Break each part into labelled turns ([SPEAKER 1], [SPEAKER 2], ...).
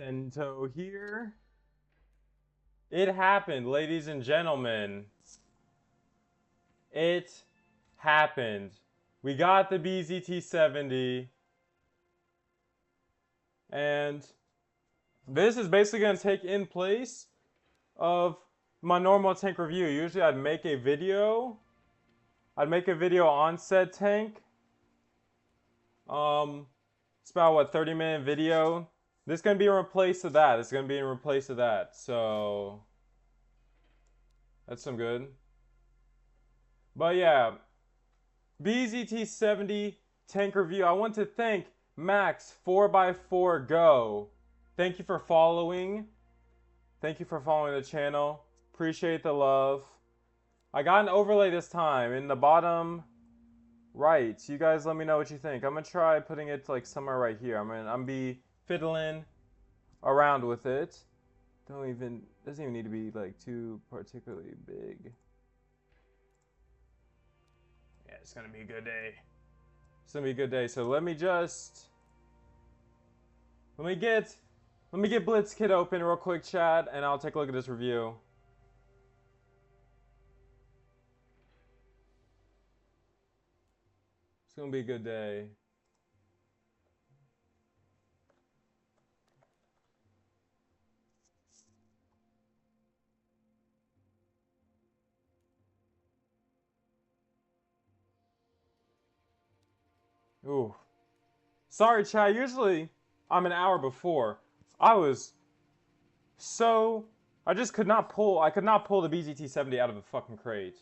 [SPEAKER 1] Sento here. It happened, ladies and gentlemen. It happened. We got the BZT-70. And this is basically going to take in place of my normal tank review. Usually I'd make a video. On said tank. It's about, what, 30-minute video. This is going to be in replace of that. It's going to be in replace of that. So, that's some good. But yeah, BZT-70 tank review. I want to thank Max 4x4 Go. Thank you for following. Thank you for following the channel. Appreciate the love. I got an overlay this time in the bottom right. You guys let me know what you think. I'm gonna try putting it like somewhere right here. I'm be fiddling around with it. Doesn't even need to be like too particularly big. Yeah, it's gonna be a good day. It's gonna be a good day. So let me get Blitzkid open real quick, chat, and I'll take a look at this review. It's gonna be a good day. Ooh. Sorry, chat. Usually I'm an hour before. I could not pull the BZT-70 out of the fucking crate.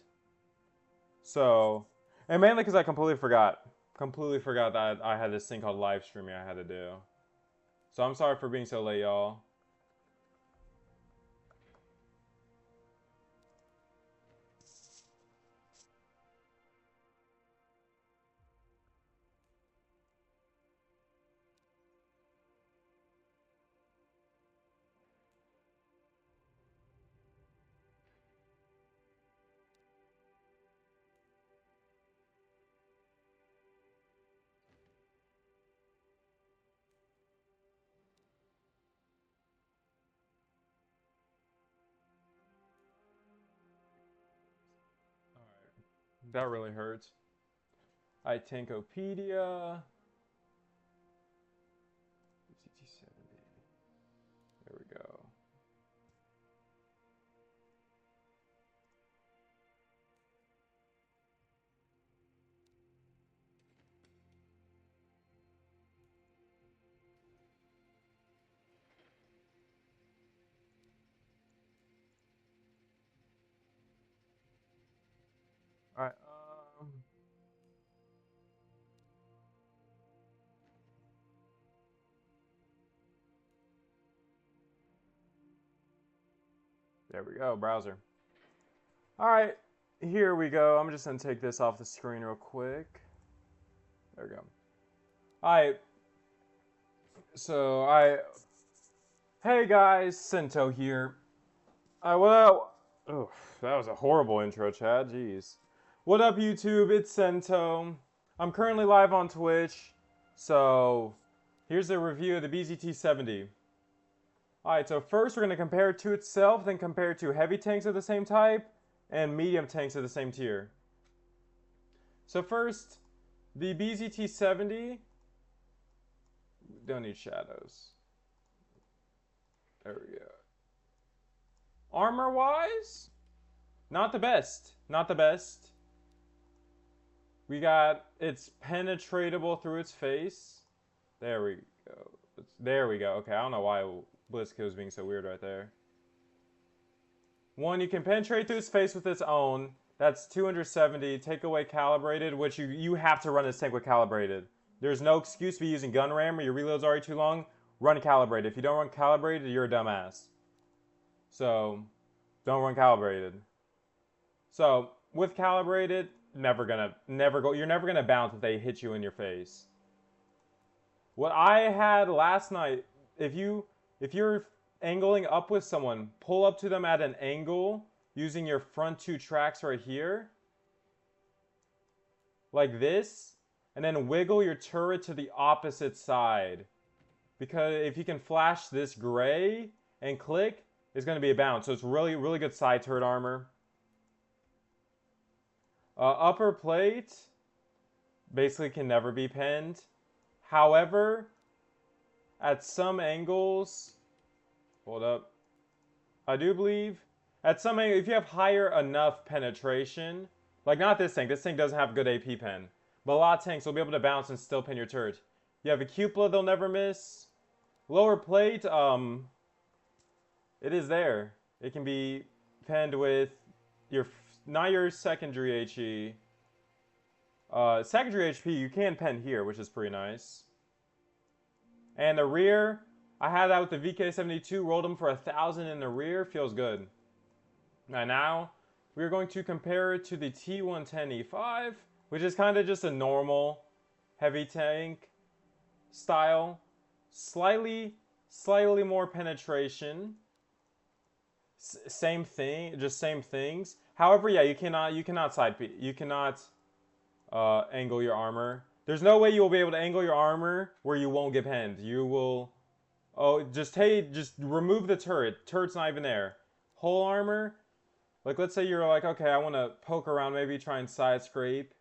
[SPEAKER 1] So, and mainly because I completely forgot that I had this thing called live streaming I had to do. So I'm sorry for being so late, y'all. That really hurts. Tankopedia. BZT-70. There we go. All right. There we go, browser. All right, here we go. I'm just gonna take this off the screen real quick. There we go. All right. So hey guys, Sento here. What up? Oh, that was a horrible intro, Chad. Jeez. What up, YouTube? It's Sento. I'm currently live on Twitch. So here's a review of the BZT-70. Alright, so first we're going to compare it to itself, then compare it to heavy tanks of the same type, and medium tanks of the same tier. So first, the BZT-70, don't need shadows. There we go. Armor-wise, not the best. Not the best. We got, it's penetratable through its face. There we go. There we go. Okay, I don't know why Blitzkid was being so weird right there. One, you can penetrate through its face with its own. That's 270. Take away calibrated, which you have to run this tank with calibrated. There's no excuse to be using gun ram or your reload's already too long. Run calibrated. If you don't run calibrated, you're a dumbass. So, don't run calibrated. So, with calibrated, you're never gonna bounce if they hit you in your face. What I had last night, if you're angling up with someone, pull up to them at an angle using your front two tracks right here, like this, and then wiggle your turret to the opposite side. because if you can flash this gray and click, it's going to be a bounce. So it's really, really good side turret armor. Upper plate basically can never be pinned. However, at some angles, hold up, I do believe at some angle, if you have higher enough penetration, like not this tank doesn't have good AP pen, but a lot of tanks will be able to bounce and still pin your turret. You have a cupola, they'll never miss. Lower plate, it is there. It can be pinned with not your secondary HE. Secondary HP you can pen here, which is pretty nice. And the rear, I had that with the VK72, rolled them for 1,000 in the rear, feels good. And now we're going to compare it to the T110E5, which is kind of just a normal heavy tank style. Slightly more penetration. Same thing, just same things. However, yeah, you cannot side peek. You cannot angle your armor. There's no way you will be able to angle your armor where you won't get pinned. You will, just remove the turret. Turret's not even there. Whole armor, like let's say you're like, okay, I want to poke around, maybe try and side scrape.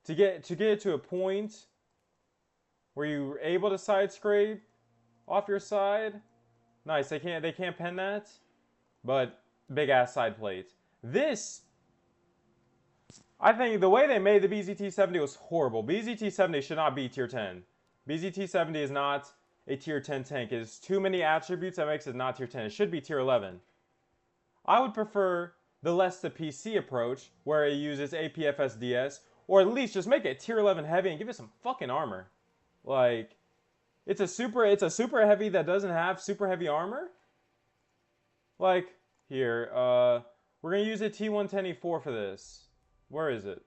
[SPEAKER 1] To get it to a point where you're able to side scrape off your side. Nice, they can't pen that, but big ass side plate. This, I think the way they made the BZT-70 was horrible. BZT-70 should not be tier 10. BZT-70 is not a tier 10 tank. It has too many attributes that makes it not tier 10. It should be tier 11. I would prefer the less the PC approach, where it uses APFSDS, or at least just make it tier 11 heavy and give it some fucking armor. Like, it's a super heavy that doesn't have super heavy armor. Like, here, we're gonna use a T110E4 for this. Where is it?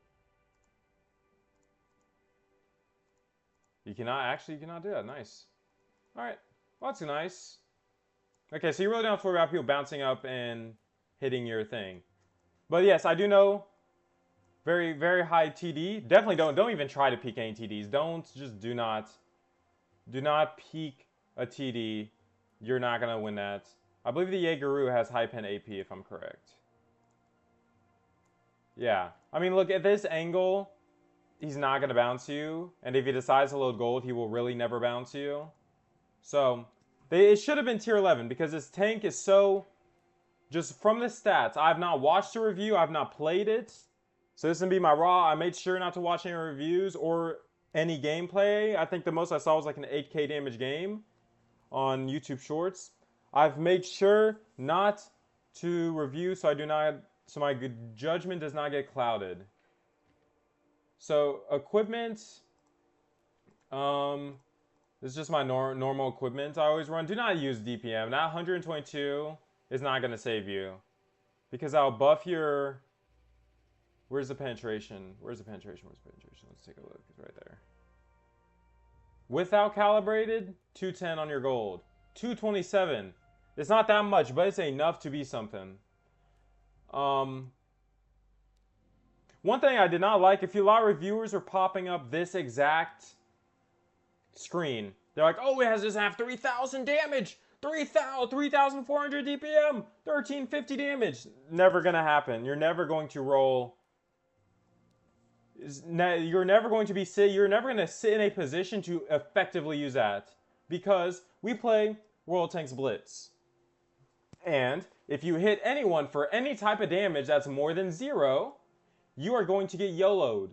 [SPEAKER 1] You cannot do that. Nice. Alright. Well, that's nice. Okay, so you really don't have to worry about people bouncing up and hitting your thing. But yes, I do know very, very high TD. Definitely don't even try to peek any TDs. Do not peek a TD. You're not gonna win that. I believe the Jaegeru has high pen AP if I'm correct. Yeah. I mean, look, at this angle, he's not going to bounce you. And if he decides to load gold, he will really never bounce you. So, it should have been tier 11 because this tank is so... Just from the stats, I have not watched a review. I have not played it. So this is going to be my raw. I made sure not to watch any reviews or any gameplay. I think the most I saw was like an 8k damage game on YouTube Shorts. I've made sure not to review so my good judgment does not get clouded. So equipment, this is just my normal equipment I always run. Do not use DPM. That 122 is not going to save you because I'll buff your... Where's the penetration? Let's take a look. It's right there. Without calibrated, 210 on your gold. 227. It's not that much, but it's enough to be something. One thing I did not like, a lot of reviewers were popping up this exact screen. They're like, oh, it has just have 3,000 damage, 3,400 DPM, 1,350 damage. Never gonna happen. You're never going to roll. You're never going to sit in a position to effectively use that because we play World Tanks Blitz. And if you hit anyone for any type of damage that's more than 0, you are going to get YOLO'd.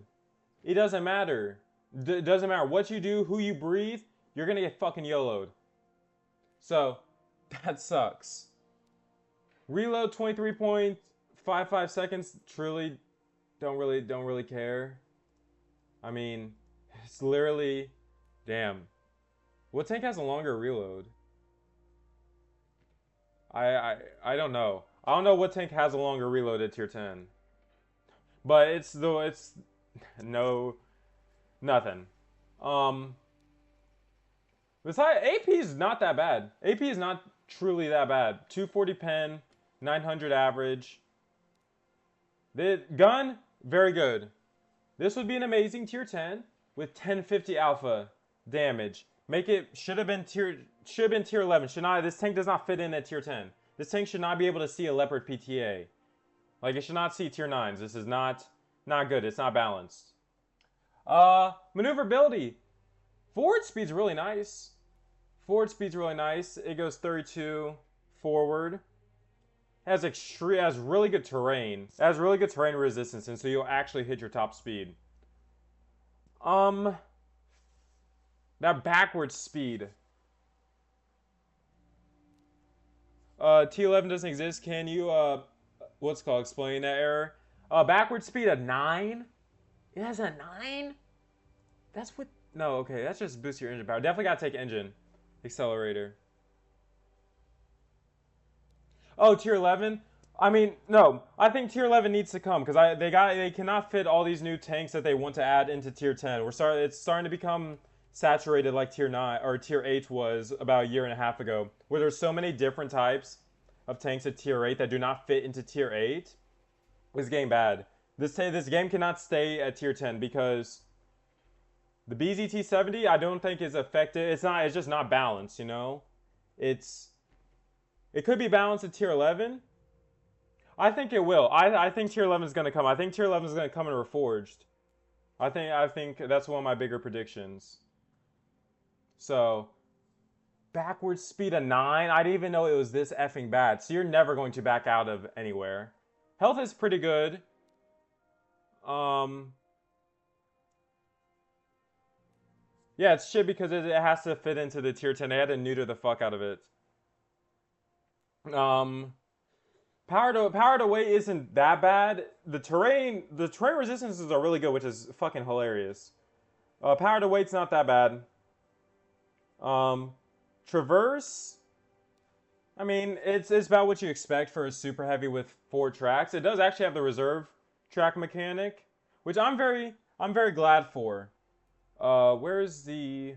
[SPEAKER 1] It doesn't matter. It doesn't matter what you do, who you breathe, you're going to get fucking YOLO'd. So, that sucks. Reload 23.55 seconds, truly don't really care. I mean, it's literally, damn. What tank has a longer reload? I don't know. I don't know what tank has a longer reload at tier 10. But it's nothing. Besides, AP is not that bad. AP is not truly that bad. 240 pen, 900 average. The gun, very good. This would be an amazing tier 10 with 1050 alpha damage. Make it, should have been tier 11. Should not, this tank does not fit in at tier 10. This tank should not be able to see a Leopard PTA. Like, it should not see tier 9s. This is not good. It's not balanced. Maneuverability. Forward speed's really nice. Forward speed's really nice. It goes 32 forward. Has really good terrain. It has really good terrain resistance, and so you'll actually hit your top speed. That backwards speed. T11 doesn't exist. Can you explain that error? Backward speed at 9? It has a 9? That's what, no, okay, that's just boost your engine power. Definitely gotta take engine. Accelerator. Oh, tier 11? I mean, no. I think tier 11 needs to come because they cannot fit all these new tanks that they want to add into tier 10. It's starting to become saturated like tier 9 or tier 8 was about a year and a half ago, where there's so many different types of tanks at tier 8 that do not fit into tier 8. It's getting bad. This game cannot stay at tier 10 because the BZT-70 I don't think is effective. It's just not balanced, you know? It could be balanced at tier 11. I think it will. I think tier 11 is going to come. I think tier 11 is going to come in Reforged. I think that's one of my bigger predictions. So, backwards speed of 9? I didn't even know it was this effing bad. So you're never going to back out of anywhere. Health is pretty good. Yeah, it's shit because it has to fit into the tier 10. They had to neuter the fuck out of it. Power to weight isn't that bad. The terrain resistances are really good, which is fucking hilarious. Power to weight's not that bad. Traverse, I mean, it's about what you expect for a super heavy with 4 tracks. It does actually have the reserve track mechanic, which I'm very glad for. Where's the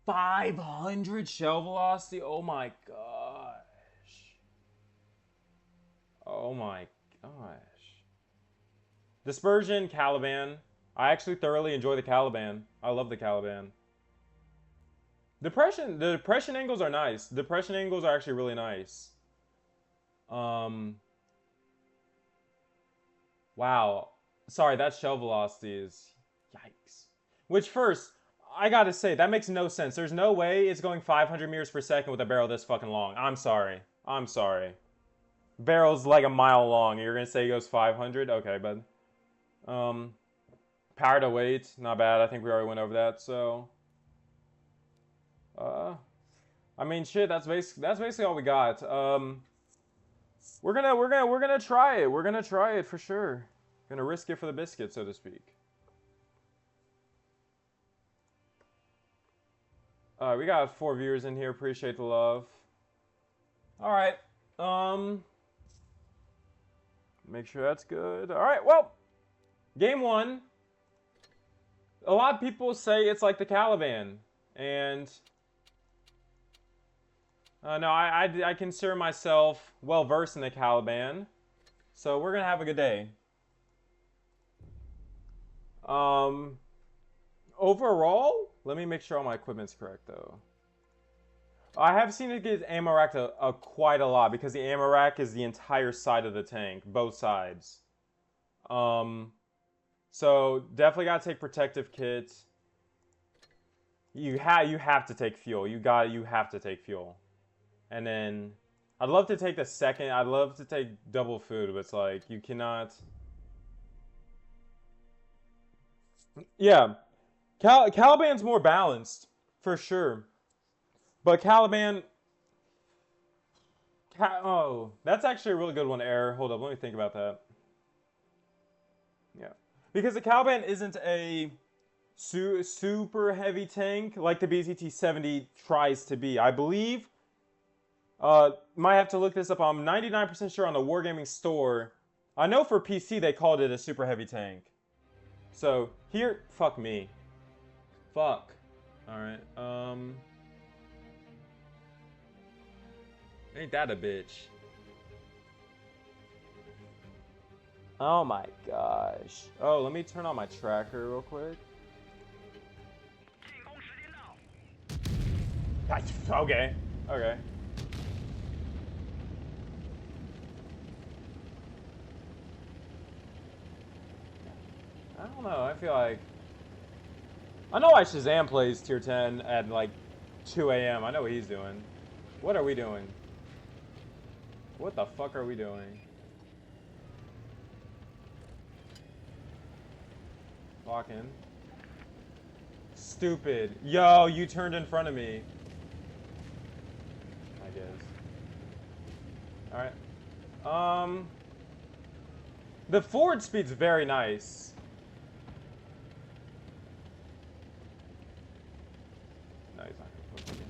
[SPEAKER 1] 500 shell velocity? Oh my gosh. Oh my gosh. Dispersion, Caliban. I actually thoroughly enjoy the Caliban. I love the Caliban. The depression angles are nice. Depression angles are actually really nice. Wow. Sorry, that shell velocity is... Yikes. Which first, I gotta say, that makes no sense. There's no way it's going 500 meters per second with a barrel this fucking long. I'm sorry. I'm sorry. Barrel's like a mile long. You're gonna say it goes 500? Okay, but... power to weight, not bad. I think we already went over that, so... I mean, shit. That's basically all we got. We're gonna try it. We're gonna try it for sure. Gonna risk it for the biscuit, so to speak. We got 4 viewers in here. Appreciate the love. All right. Make sure that's good. All right. Well, game 1. A lot of people say it's like the Caliban, and. No, I consider myself well-versed in the Caliban, so we're going to have a good day. Overall, let me make sure all my equipment's correct, though. I have seen it get ammo racked quite a lot, because the ammo rack is the entire side of the tank, both sides. So, definitely got to take protective kit. You have to take fuel. You have to take fuel. And then, I'd love to take the second. I'd love to take double food, but it's like, you cannot. Yeah. Caliban's more balanced, for sure. But Caliban. Oh, that's actually a really good one, Error. Hold up, let me think about that. Yeah. Because the Caliban isn't a super heavy tank like the BZT-70 tries to be. I believe. Might have to look this up. I'm 99% sure on the Wargaming store. I know for PC they called it a super heavy tank. So, here, fuck me. Fuck. Alright, ain't that a bitch. Oh my gosh. Oh, let me turn on my tracker real quick. Okay. Okay. I don't know. I feel like I know why Shazam plays tier 10 at like 2 a.m. I know what he's doing. What are we doing? What the fuck are we doing? Lock in. Stupid. Yo, you turned in front of me. I guess. Alright. The forward speed's very nice. No, he's not gonna push again.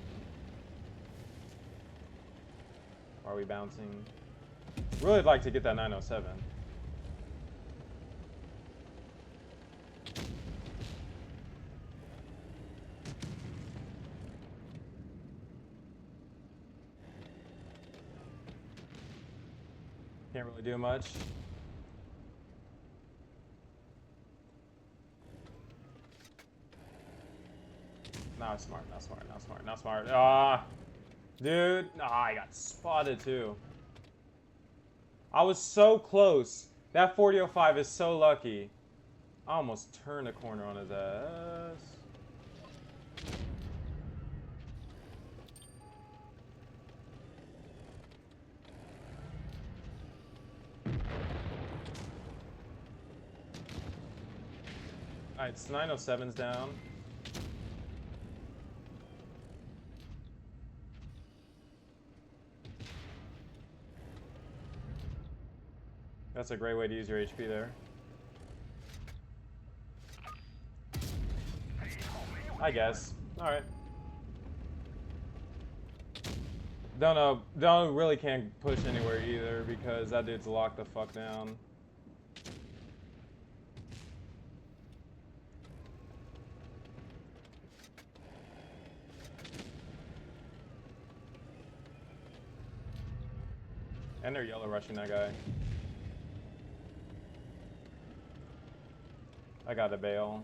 [SPEAKER 1] Why are we bouncing? Really like to get that 907. Can't really do much. Not smart, not smart, not smart, not smart. Ah, dude. Ah, I got spotted too. I was so close. That 4005 is so lucky. I almost turned a corner on his ass. Alright, it's 907's down. That's a great way to use your HP there. I guess. Alright. Don't know. Don't really can't push anywhere either because that dude's locked the fuck down. And they're yellow rushing that guy. I got a bail.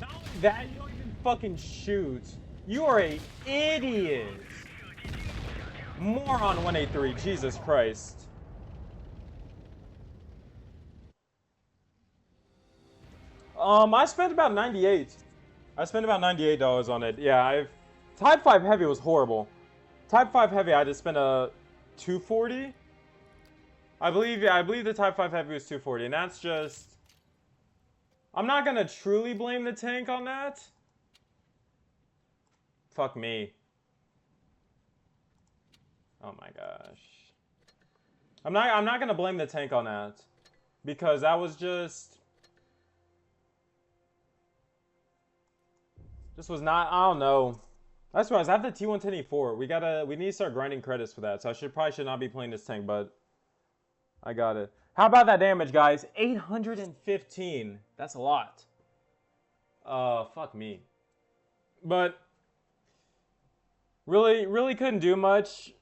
[SPEAKER 1] Not only that, you don't even fucking shoot. You are an idiot. Moron 183, Jesus Christ. I spent about 98. I spent about $98 on it. Yeah, Type 5 Heavy was horrible. Type 5 Heavy, I just spent a 240. I believe the Type 5 Heavy was 240, and that's just. I'm not gonna truly blame the tank on that. Fuck me. Oh my gosh. I'm not gonna blame the tank on that. Because that was just. This was not, I don't know. I suppose I have the T110E4. We need to start grinding credits for that. So I probably should not be playing this tank, but I got it. How about that damage, guys? 815. That's a lot. Fuck me. But really couldn't do much.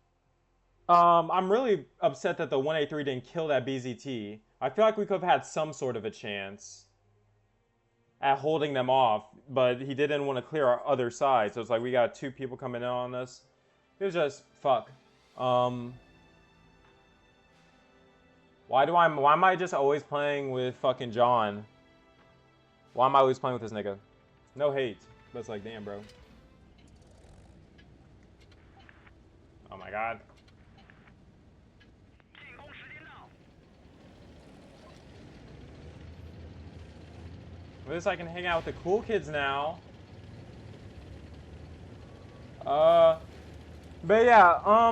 [SPEAKER 1] I'm really upset that the 183 didn't kill that BZT. I feel like we could have had some sort of a chance at holding them off, but he didn't want to clear our other side. So it's like we got two people coming in on us. It was just fuck. Why am I just always playing with fucking John? Why am I always playing with this nigga? No hate, but it's like damn, bro. Oh my god. At least I can hang out with the cool kids now. But yeah, I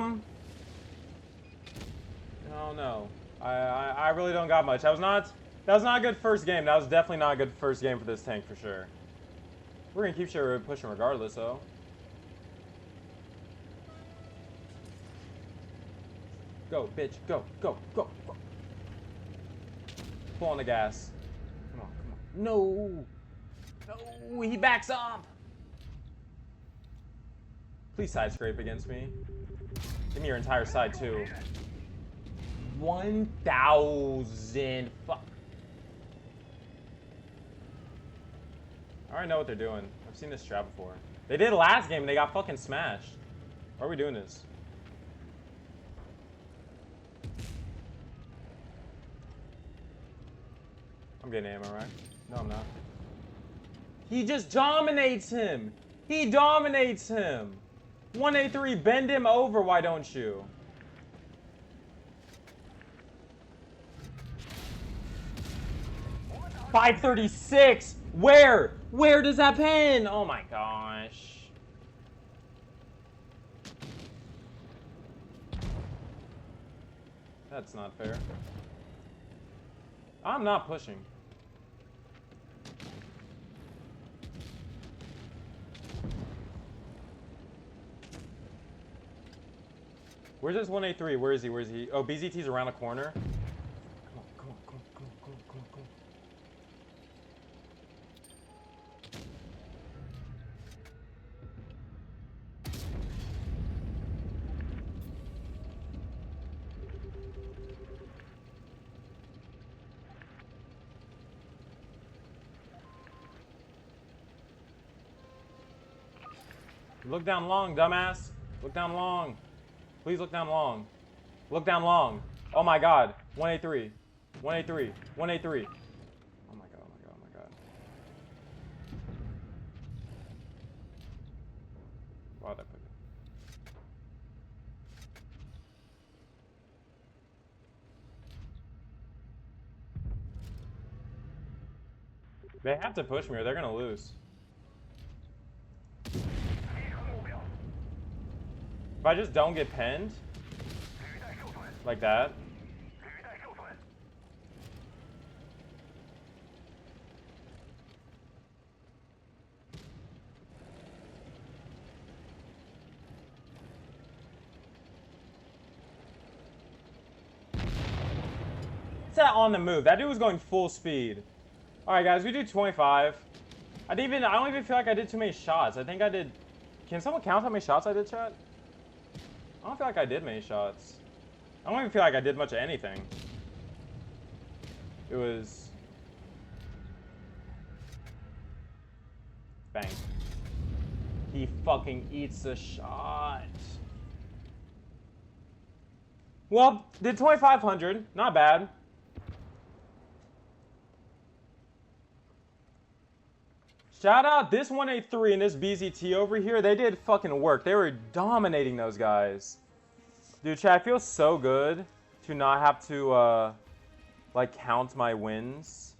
[SPEAKER 1] don't know. I really don't got much. That was not a good first game. That was definitely not a good first game for this tank for sure. We're gonna keep pushing regardless though. Go, bitch, go, go, go, go. Pull on the gas. Come on, come on. No. No, he backs up. Please side scrape against me. Give me your entire side too. 1,000. Fuck. I already know what they're doing. I've seen this strat before. They did last game and they got fucking smashed. Why are we doing this? I'm getting ammo, right? No, I'm not. He just dominates him. He dominates him. 183, bend him over, why don't you? $536. Where? Where does that pin? Oh my gosh. That's not fair. I'm not pushing. Where's this 183? Where is he? Where is he? Oh, BZT's around the corner. Come on, come on, come on, come on, come on, come on, come on. Look down long, dumbass. Look down long. Please look down long. Look down long. Oh my god. 183. 183. 183. Oh my god, oh my god, oh my god. Why'd I put it? They have to push me or they're gonna lose. If I just don't get pinned, like that. It's that on the move. That dude was going full speed. All right, guys, we do 25. I don't even feel like I did too many shots. I think I did. Can someone count how many shots I did, chat? I don't feel like I did many shots. I don't even feel like I did much of anything. It was... Bang. He fucking eats a shot. Well, did 2,500. Not bad. Shout out this 183 and this BZT over here. They did fucking work. They were dominating those guys. Dude, chat, it feels so good to not have to, like, count my wins.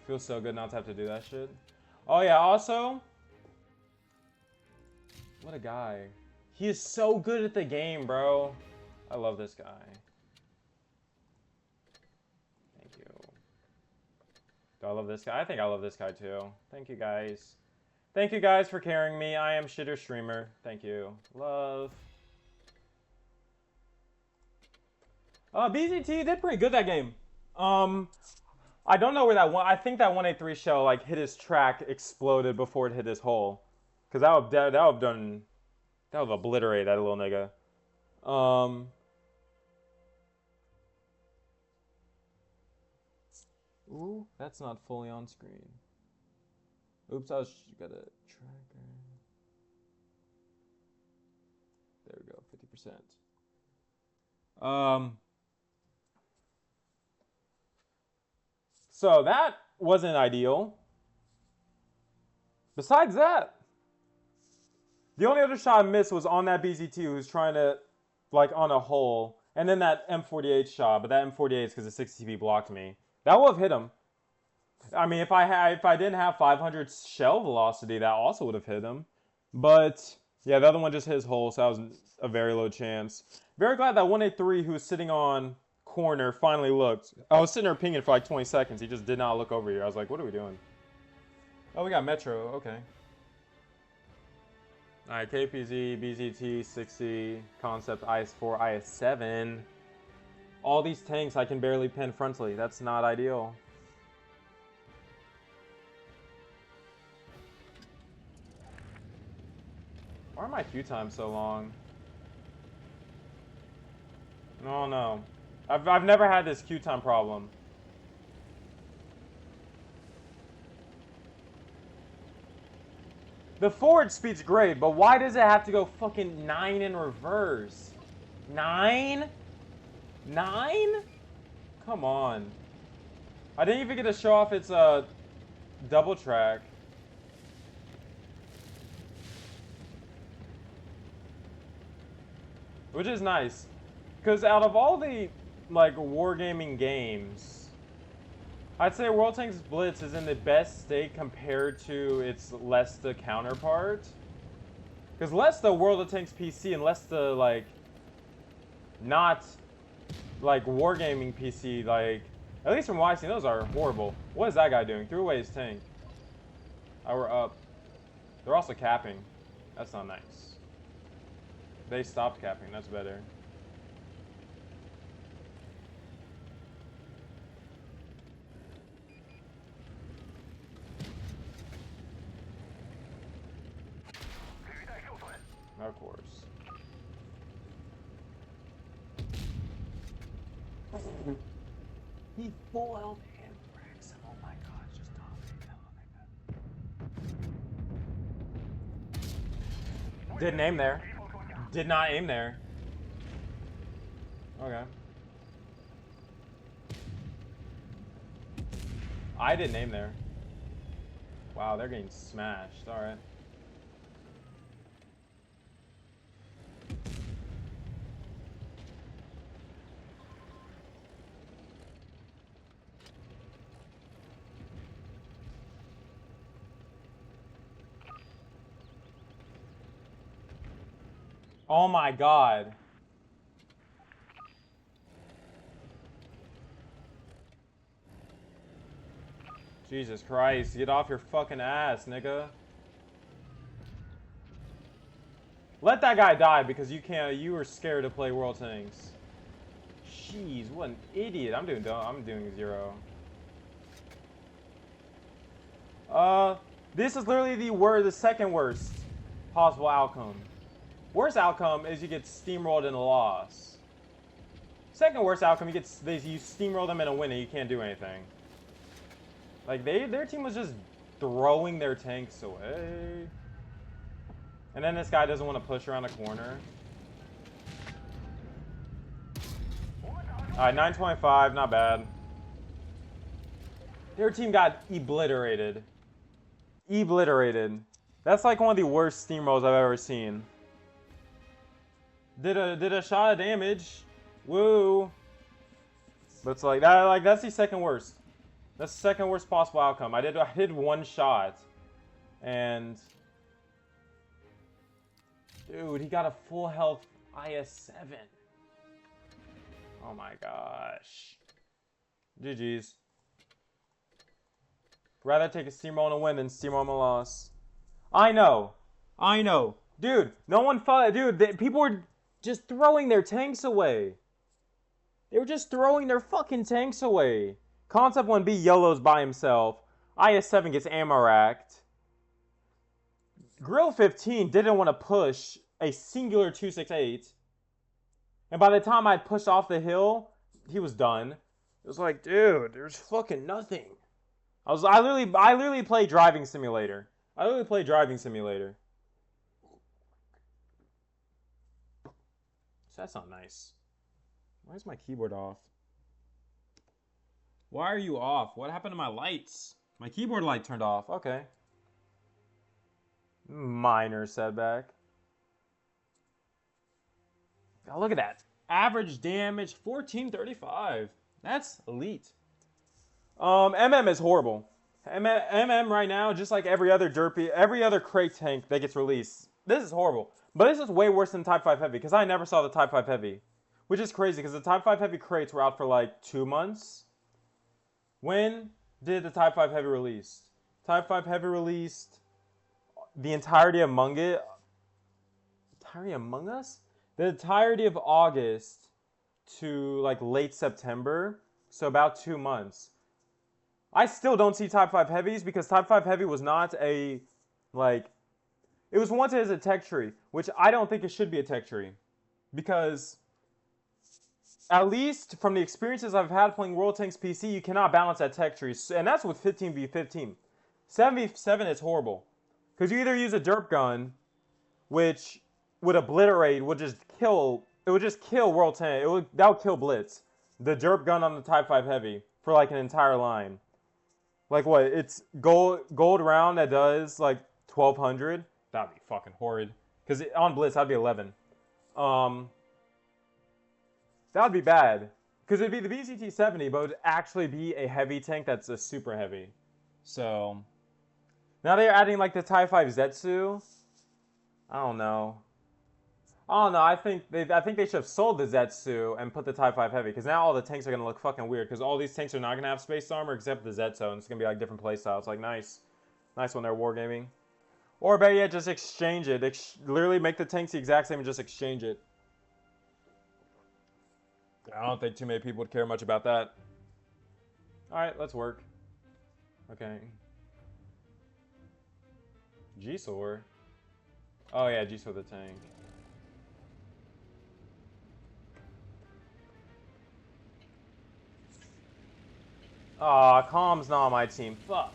[SPEAKER 1] It feels so good not to have to do that shit. Oh, yeah, also... What a guy. He is so good at the game, bro. I love this guy. Do I love this guy? I think I love this guy too. Thank you guys. Thank you guys for carrying me. I am Shitter Streamer. Thank you. Love. BZT did pretty good that game. I don't know where that one. I think that 183 shell like hit his track, exploded before it hit his hole, because that would have obliterated that little nigga. Ooh, that's not fully on screen. Oops, I was got a tracker. There we go, 50%. So that wasn't ideal. Besides that, the only other shot I missed was on that BZT who was trying to, like, on a hole. And then that M48 shot, but that M48 is because the 60TV blocked me. That would have hit him. I mean, if I didn't have 500 shell velocity, that also would have hit him. But yeah, the other one just hit his hole, so that was a very low chance. Very glad that 183 who was sitting on corner finally looked. I was sitting there pinging for like 20 seconds. He just did not look over here. I was like, what are we doing? Oh, we got Metro. Okay. All right, KPZ, BZT, 60, Concept, IS-4, IS-7. All these tanks I can barely pin frontally. That's not ideal. Why are my queue times so long? Oh no. I've never had this queue time problem. The forward speed's great, but why does it have to go fucking 9 in reverse? 9? 9? Come on. I didn't even get to show off its double track. Which is nice. Because out of all the, like, wargaming games, I'd say World Tanks Blitz is in the best state compared to its Lesta counterpart. Because Lesta World of Tanks PC and Lesta, like, not, like, wargaming PC, like, at least from what I've seen, those are horrible. What is that guy doing? Threw away his tank. Oh, we're up. They're also capping. That's not nice. They stopped capping. That's better. Of course. He full health and bricks. Oh my god, just dominated. Didn't aim there. Did not aim there. Okay. I didn't aim there. Wow, they're getting smashed. Alright. Oh my god. Jesus Christ, get off your fucking ass, nigga. Let that guy die because you were scared to play World Tanks. Jeez, what an idiot. I'm doing 0. This is literally the second worst possible outcome. Worst outcome is you get steamrolled in a loss. Second worst outcome, you steamroll them in a win and you can't do anything. Like their team was just throwing their tanks away. And then this guy doesn't want to push around a corner. Alright, 925, not bad. Their team got obliterated. Obliterated. That's like one of the worst steamrolls I've ever seen. Did a shot of damage. Woo. But it's like that, that's the second worst. That's the second worst possible outcome. I did one shot. And dude, he got a full health IS-7. Oh my gosh. GG's. Rather take a steamroll and a win than steamroll and a loss. I know. Dude, no one fought. Dude, people were just throwing their tanks away. They were just throwing their fucking tanks away. Concept 1B YOLOs by himself. IS-7 gets ammo racked. Grill 15 didn't want to push a singular 268. And by the time I pushed off the hill, he was done. It was like, dude, there's fucking nothing. I literally played Driving Simulator. So that's not nice. Why is my keyboard off? Why are you off? What happened to my lights? My keyboard light turned off. Okay. Minor setback. Oh, look at that. Average damage, 1435. That's elite. MM is horrible. MM right now, just like every other crate tank that gets released. This is horrible. But this is way worse than Type 5 Heavy, because I never saw the Type 5 Heavy. Which is crazy, because the Type 5 Heavy crates were out for like 2 months. When did the Type 5 Heavy release? Type 5 Heavy released the entirety of Among Us? The entirety of August to like late September. So about 2 months. I still don't see Type 5 Heavies because Type 5 Heavy was not a, like, It was wanted as a tech tree, which I don't think it should be a tech tree. Because, at least from the experiences I've had playing World Tanks PC, you cannot balance that tech tree. And that's with 15v15. 7v7 is horrible. Because you either use a derp gun, which would obliterate, would just kill World Tank. That would kill Blitz. The derp gun on the Type 5 Heavy for like an entire line. Like what? It's gold round that does like 1200. That'd be fucking horrid. Because on Blitz, that'd be 11. That would be bad. Because it'd be the BZT-70, but it would actually be a heavy tank that's a super heavy. So, now they're adding like the Type 5 Zetsu. I don't know. I think they should have sold the Zetsu and put the Type 5 Heavy. Because now all the tanks are going to look fucking weird. Because all these tanks are not going to have space armor except the Zetsu. And it's going to be like different playstyles. Like, nice. Nice when they're wargaming. Or better yet, just exchange it. Literally make the tanks the exact same and just exchange it. I don't think too many people would care much about that. Alright, let's work. Okay. G-Sor? Oh yeah, G-Sor the tank. Aw, Calm's not on my team. Fuck.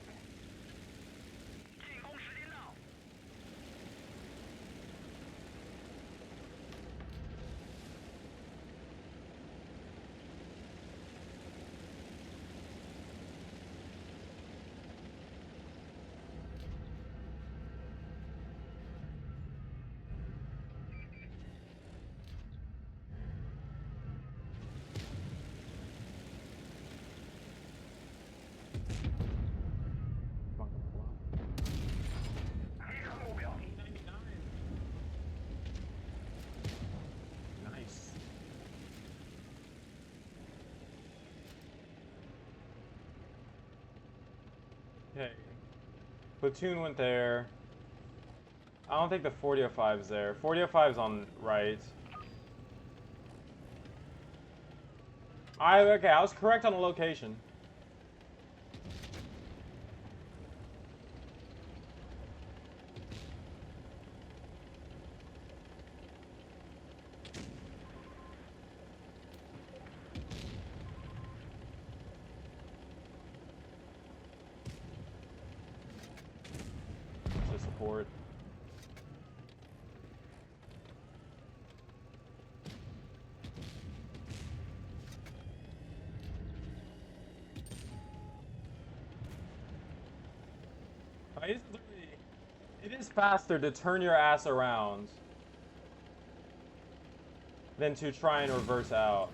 [SPEAKER 1] Okay. Platoon went there. I don't think the 4005 is there. 4005 is on right. Okay, I was correct on the location. Support. It is faster to turn your ass around than to try and reverse out.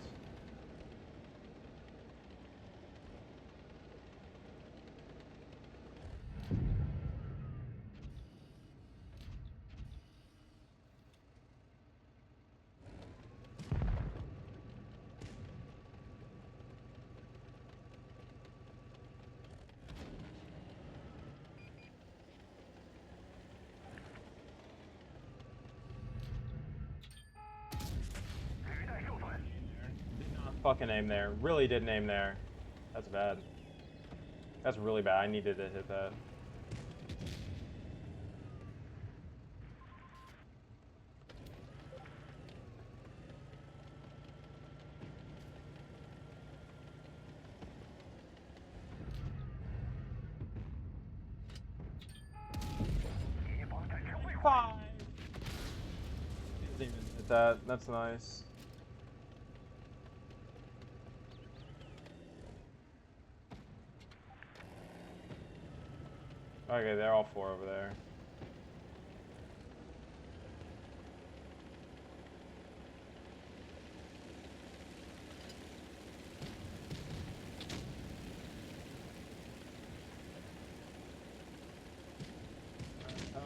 [SPEAKER 1] Fucking aim there. Really didn't aim there. That's bad. That's really bad. I needed to hit that. Five. Didn't even hit that. That's nice. Okay, they're all four over there. Uh,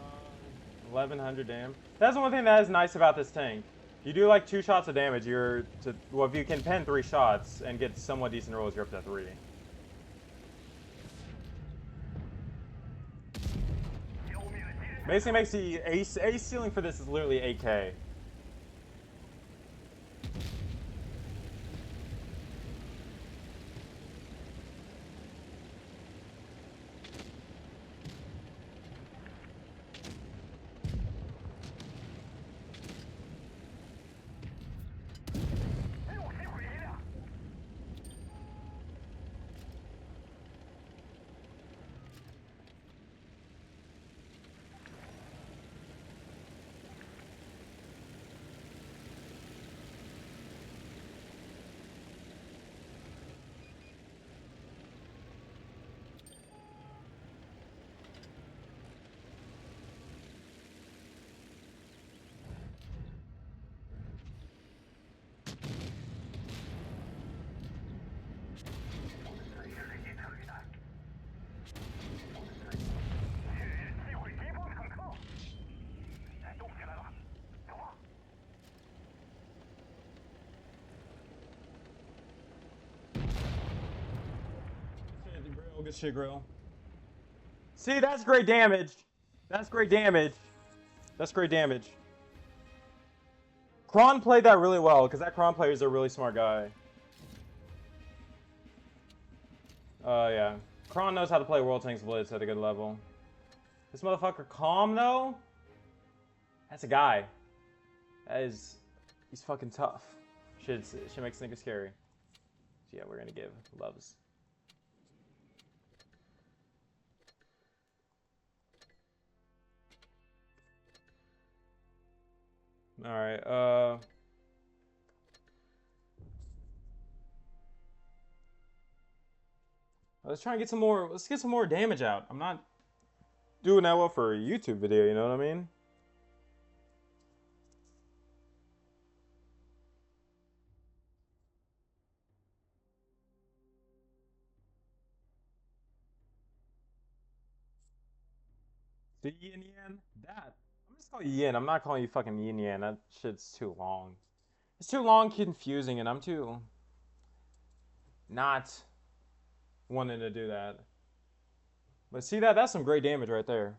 [SPEAKER 1] 1100 damage. That's one thing that is nice about this tank. You do like 2 shots of damage, well, if you can pen 3 shots and get somewhat decent rolls, you're up to 3. Basically makes the ace ceiling for this is literally 8K. Oh, good shit, Grill. See, that's great damage. That's great damage. That's great damage. Kron played that really well, because that Kron player is a really smart guy. Yeah. Kron knows how to play World Tanks Blitz at a good level. This motherfucker calm, though? That's a guy. He's fucking tough. Should make niggas scary. So yeah, we're gonna give loves. Alright, let's try and get some more. Let's get some more damage out. I'm not doing that well for a YouTube video, you know what I mean? The yin yan? That. I'm just calling you yin. I'm not calling you fucking yin yan. That shit's too long. It's too long, confusing, and I'm too not wanting to do that. But see that? That's some great damage right there.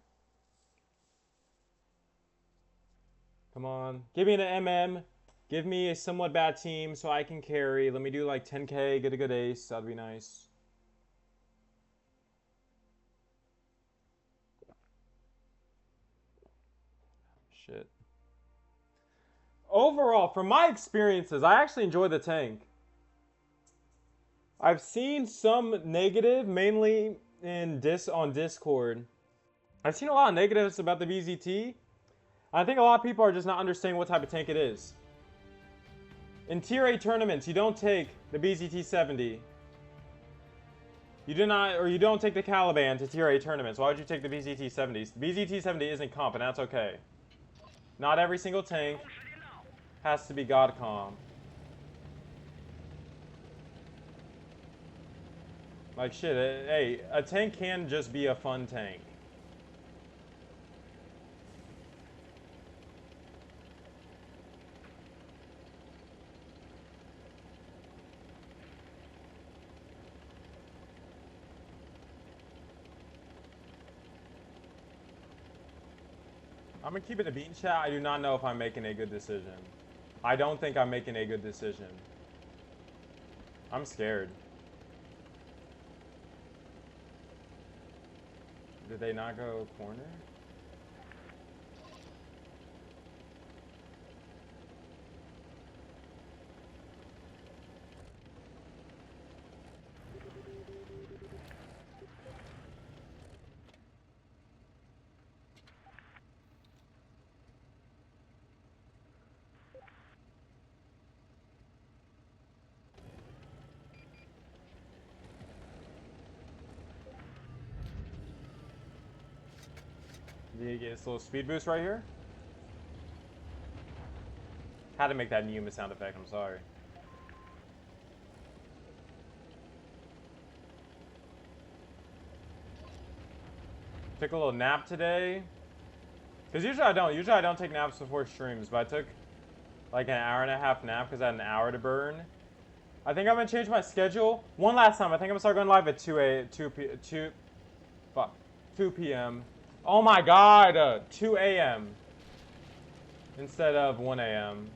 [SPEAKER 1] Come on. Give me an MM. Give me a somewhat bad team so I can carry. Let me do like 10k, get a good ace. That'd be nice. Shit. Overall, from my experiences, I actually enjoy the tank. I've seen some negative, mainly on Discord. I've seen a lot of negatives about the BZT. I think a lot of people are just not understanding what type of tank it is. In Tier 8 tournaments, you don't take the BZT-70. You do not, or you don't take the Caliban to Tier 8 tournaments. Why would you take the BZT-70? The BZT-70 isn't comp, and that's okay. Not every single tank has to be God comp. Like shit, hey, a tank can just be a fun tank. I'm gonna keep it a bean chat. I do not know if I'm making a good decision. I don't think I'm making a good decision. I'm scared. Did they not go corner? Did you get this little speed boost right here? Had to make that Numa sound effect, I'm sorry. Took a little nap today. Because usually I don't take naps before streams, but I took like an hour and a half nap because I had an hour to burn. I think I'm gonna change my schedule. One last time, I think I'm gonna start going live at 2 p.m. Oh my god, 2 a.m. instead of 1 a.m.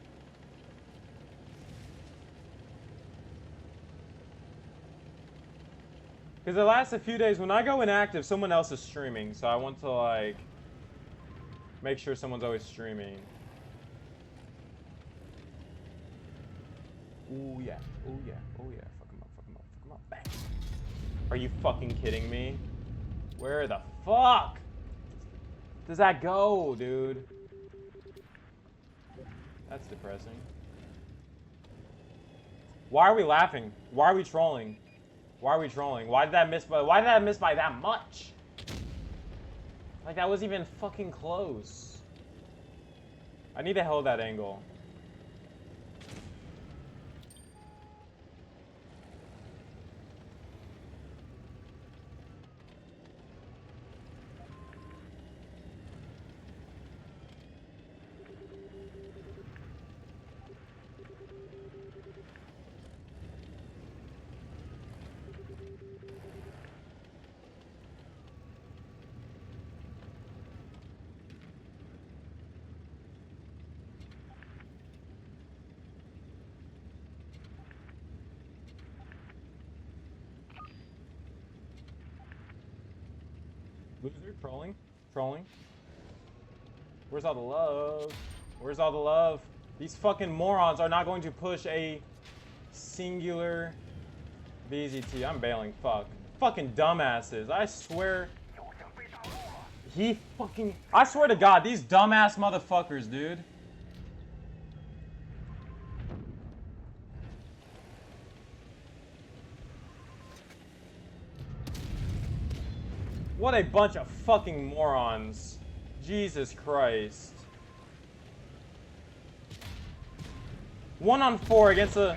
[SPEAKER 1] Because the last few days, when I go inactive, someone else is streaming, so I want to like make sure someone's always streaming. Ooh yeah, ooh yeah, ooh yeah. Fuck him up, fuck him up, fuck him up. Bang. Are you fucking kidding me? Where the fuck does that go, dude? That's depressing. Why are we laughing? Why are we trolling? Why are we trolling? Why did that miss by that much? Like that was even fucking close. I need to hold that angle. Loser, trolling, trolling. Where's all the love? Where's all the love? These fucking morons are not going to push a singular BZT. I'm bailing. Fuck. Fucking dumbasses. I swear. I swear to God, these dumbass motherfuckers, dude. What a bunch of fucking morons. Jesus Christ. 1-on-4 against a...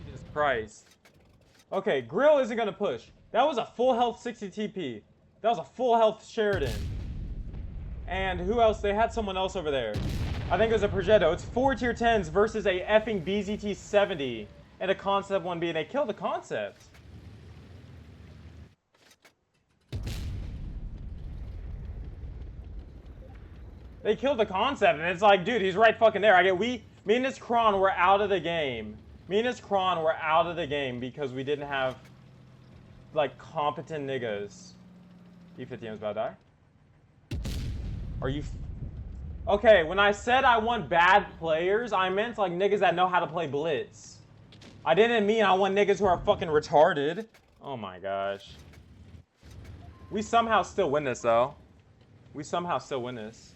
[SPEAKER 1] Jesus Christ. Okay, Grill isn't gonna push. That was a full health 60 TP. That was a full health Sheridan. And who else? They had someone else over there. I think it was a Progetto. It's 4 tier 10s versus a effing BZT-70 and a Concept 1B, and they killed the Concept. They killed the Concept, and it's like, dude, he's right fucking there. Me and this Kron were out of the game. Me and this Kron were out of the game because we didn't have, like, competent niggas. E50M's about to die. Are you... Okay, when I said I want bad players, I meant, like, niggas that know how to play Blitz. I didn't mean I want niggas who are fucking retarded. Oh my gosh. We somehow still win this, though. We somehow still win this.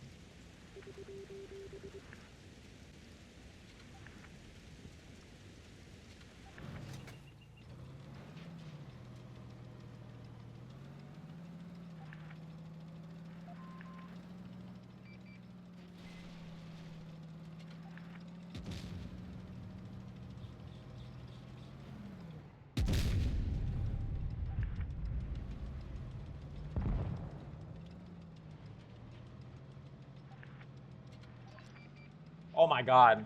[SPEAKER 1] Oh my god.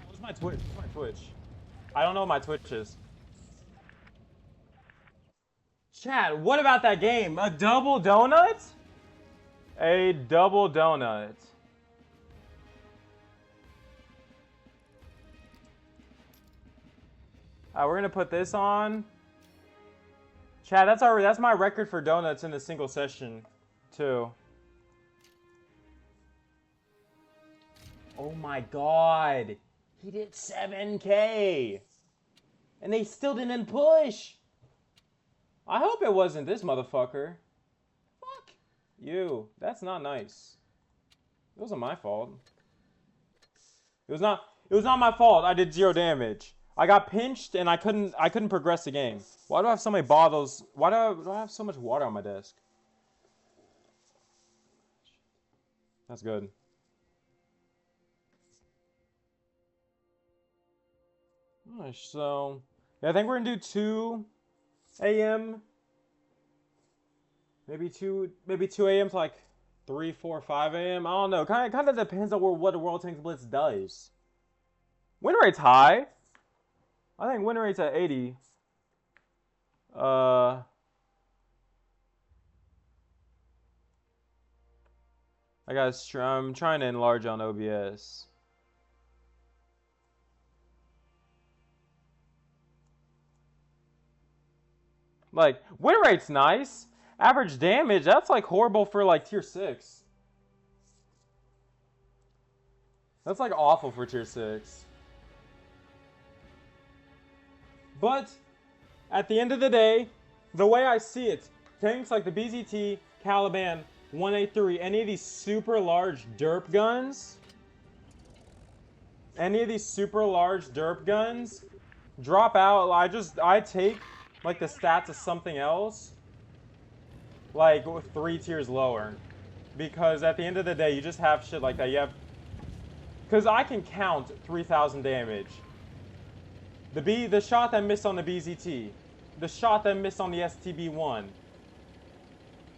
[SPEAKER 1] What's my Twitch? What's my Twitch? I don't know what my Twitch is. Chat, what about that game? A double donut? A double donut. We're gonna put this on. Chad, that's my record for donuts in a single session, too. Oh my god. He did 7K. And they still didn't push. I hope it wasn't this motherfucker. Fuck you. That's not nice. It wasn't my fault. It was not my fault. I did 0 damage. I got pinched and I couldn't progress the game. Why do I have so many bottles? Why do I have so much water on my desk? That's good. Alright, so yeah, I think we're gonna do 2 AM. Maybe 2 AM to like 3, 4, 5 AM. I don't know. Kind of depends on what the World Tanks Blitz does. Win rate's high. I think win rate's at 80. I'm trying to enlarge on OBS. Like, win rate's nice. Average damage, that's like horrible for like tier 6. That's like awful for tier 6. But at the end of the day, the way I see it, tanks like the BZT, Caliban, 183, any of these super large derp guns, drop out. I take like the stats of something else, like 3 tiers lower, because at the end of the day, you just have shit like that. Because I can count 3,000 damage. The shot that missed on the BZT, the shot that missed on the STB-1,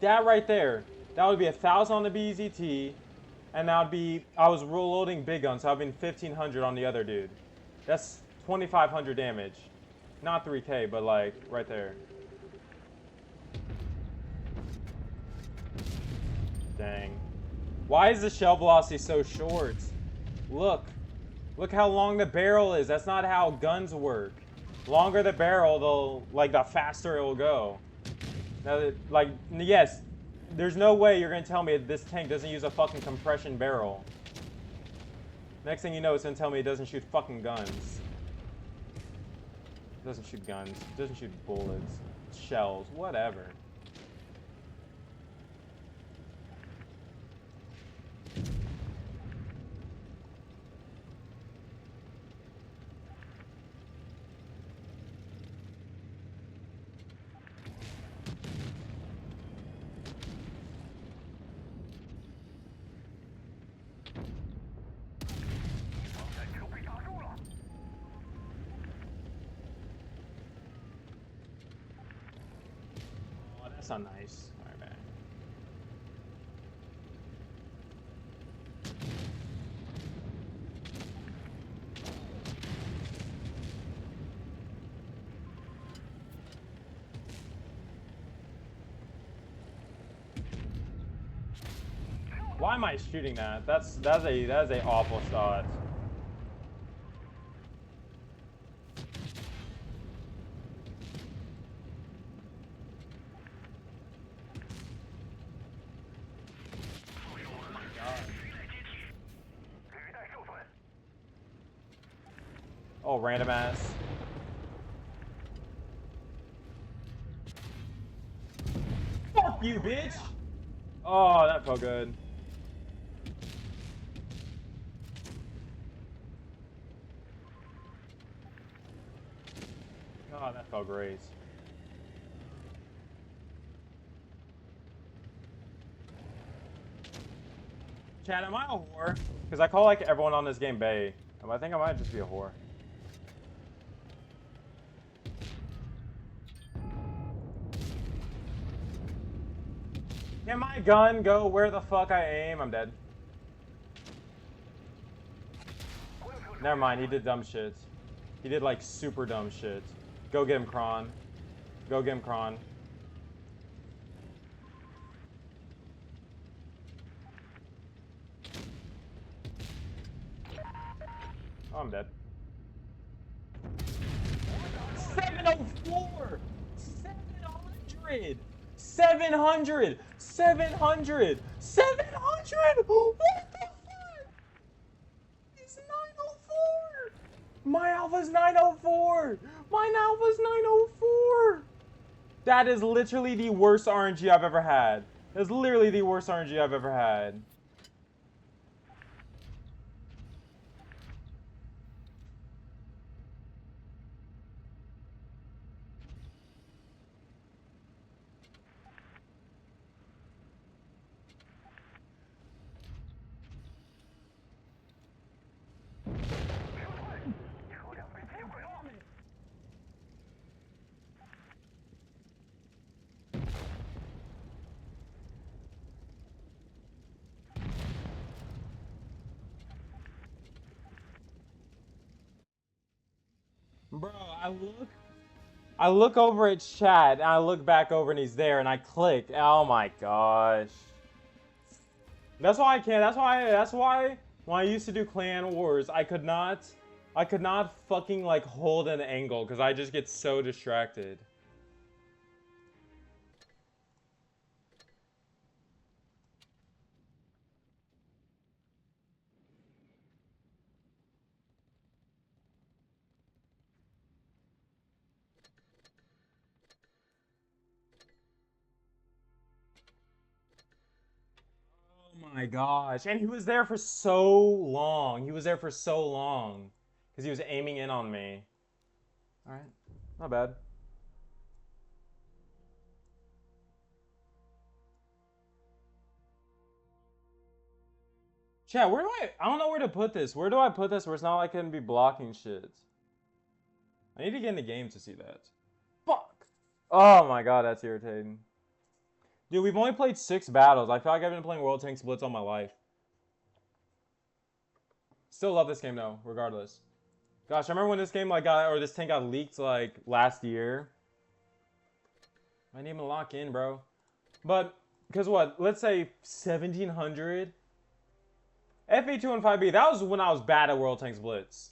[SPEAKER 1] that right there, that would be 1,000 on the BZT, and I was loading big guns, so I've been 1500 on the other dude. That's 2500 damage. Not 3k, but like right there. Dang. Why is the shell velocity so short? Look. Look how long the barrel is. That's not how guns work. Longer the barrel, the faster it will go. Now, like, yes, there's no way you're gonna tell me this tank doesn't use a fucking compression barrel. Next thing you know, it's gonna tell me it doesn't shoot fucking guns. It doesn't shoot guns. It doesn't shoot bullets, shells, whatever. That's not nice. Alright, man. Why am I shooting that? That's a awful shot. Oh, random ass. Fuck you, bitch! Oh, that felt good. Oh, that felt great. Chad, am I a whore? Because I call like everyone on this game bae. I think I might just be a whore. Can my gun go where the fuck I aim? I'm dead. Never mind, he did dumb shit. He did like super dumb shit. Go get him, Kron. Go get him, Kron. Oh, I'm dead. 704! 700! 700! 700! 700! What the fuck? It's 904! My alpha's 904! My alpha's 904! That is literally the worst RNG I've ever had. That's literally the worst RNG I've ever had. Bro, I look over at chat, and I look back over and he's there, and I click. Oh my gosh. That's why I can't, that's why when I used to do clan wars, I could not fucking like hold an angle, because I just get so distracted. Oh my gosh. And he was there for so long. He was there for so long. Because he was aiming in on me. Alright. Not bad. Chat, where do I don't know where to put this. Where do I put this where it's not like I can be blocking shit? I need to get in the game to see that. Fuck! Oh my god, that's irritating. Dude, we've only played 6 battles. I feel like I've been playing World Tanks Blitz all my life. Still love this game though, regardless. Gosh, I remember when this game this tank got leaked like last year. I need him to lock in, bro. But, because what? Let's say 1700. FA215B, that was when I was bad at World Tanks Blitz.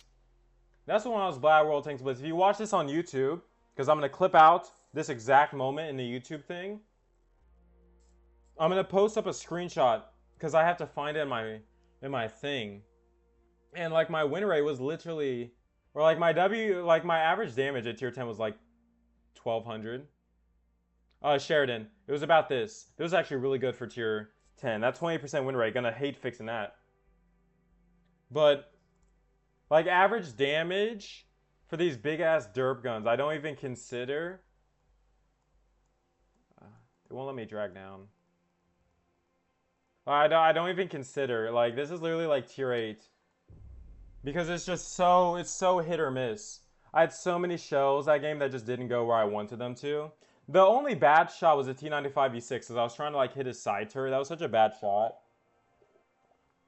[SPEAKER 1] That's when I was bad at World Tanks Blitz. If you watch this on YouTube, because I'm going to clip out this exact moment in the YouTube thing. I'm going to post up a screenshot, because I have to find it in my thing. And like my win rate was literally, or like my my average damage at tier 10 was like 1200. Sheridan. It was about this. It was actually really good for tier 10. That 20% win rate, gonna hate fixing that. But, like, average damage for these big-ass derp guns, I don't even consider. It won't let me drag down. I don't even consider. Like, this is literally like tier 8. Because it's just it's so hit or miss. I had so many shells that game that just didn't go where I wanted them to. The only bad shot was a T95V6 because I was trying to like hit his side turret. That was such a bad shot.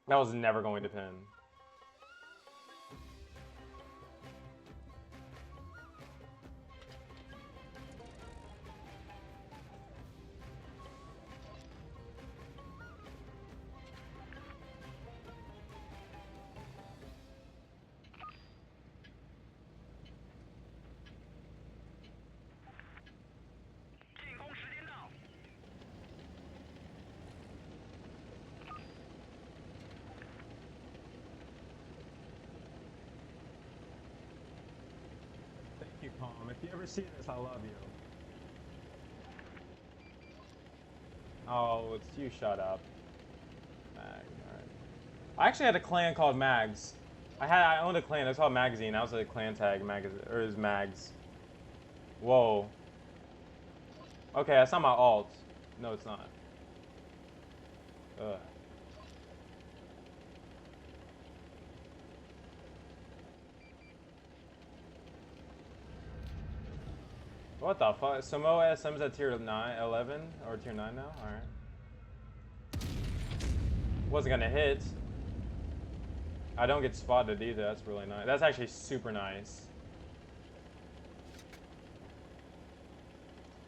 [SPEAKER 1] That was never going to pin. If you ever see this, I love you. Oh, it's you. Shut up. Mag, alright. I actually had a clan called Mags. I owned a clan. It was called Magazine. That was a clan tag. Or it was Mags. Whoa. Okay, that's not my alt. No, it's not. Ugh. What the fuck? Samoa SM's at tier 9, 11? Or tier 9 now? Alright. Wasn't gonna hit. I don't get spotted either. That's really nice. That's actually super nice.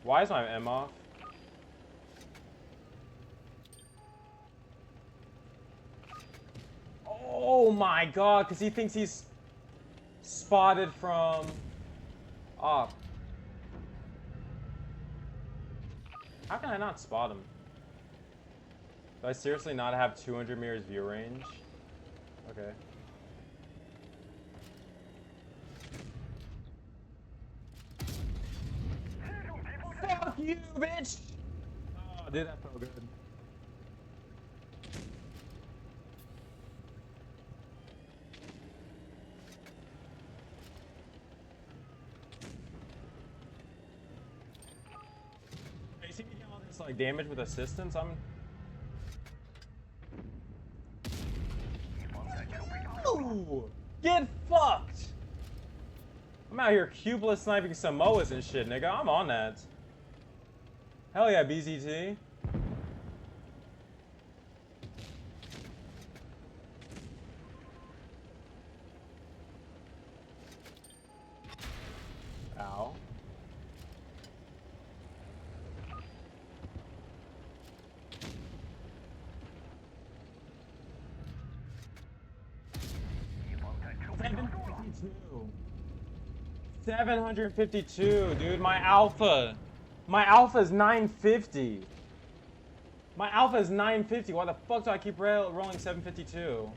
[SPEAKER 1] Why is my M off? Oh my god, because he thinks he's spotted from up. How can I not spot him? Do I seriously not have 200 meters view range? Okay. Fuck you, bitch! Oh, dude, that felt good. You see me getting all this like damage with assistance? Ooh, get fucked! I'm out here cubeless sniping Samoas and shit, nigga. I'm on that. Hell yeah, BZT. Ow. $752, dude. My alpha is 950. My alpha is 950. Why the fuck do I keep rolling 752?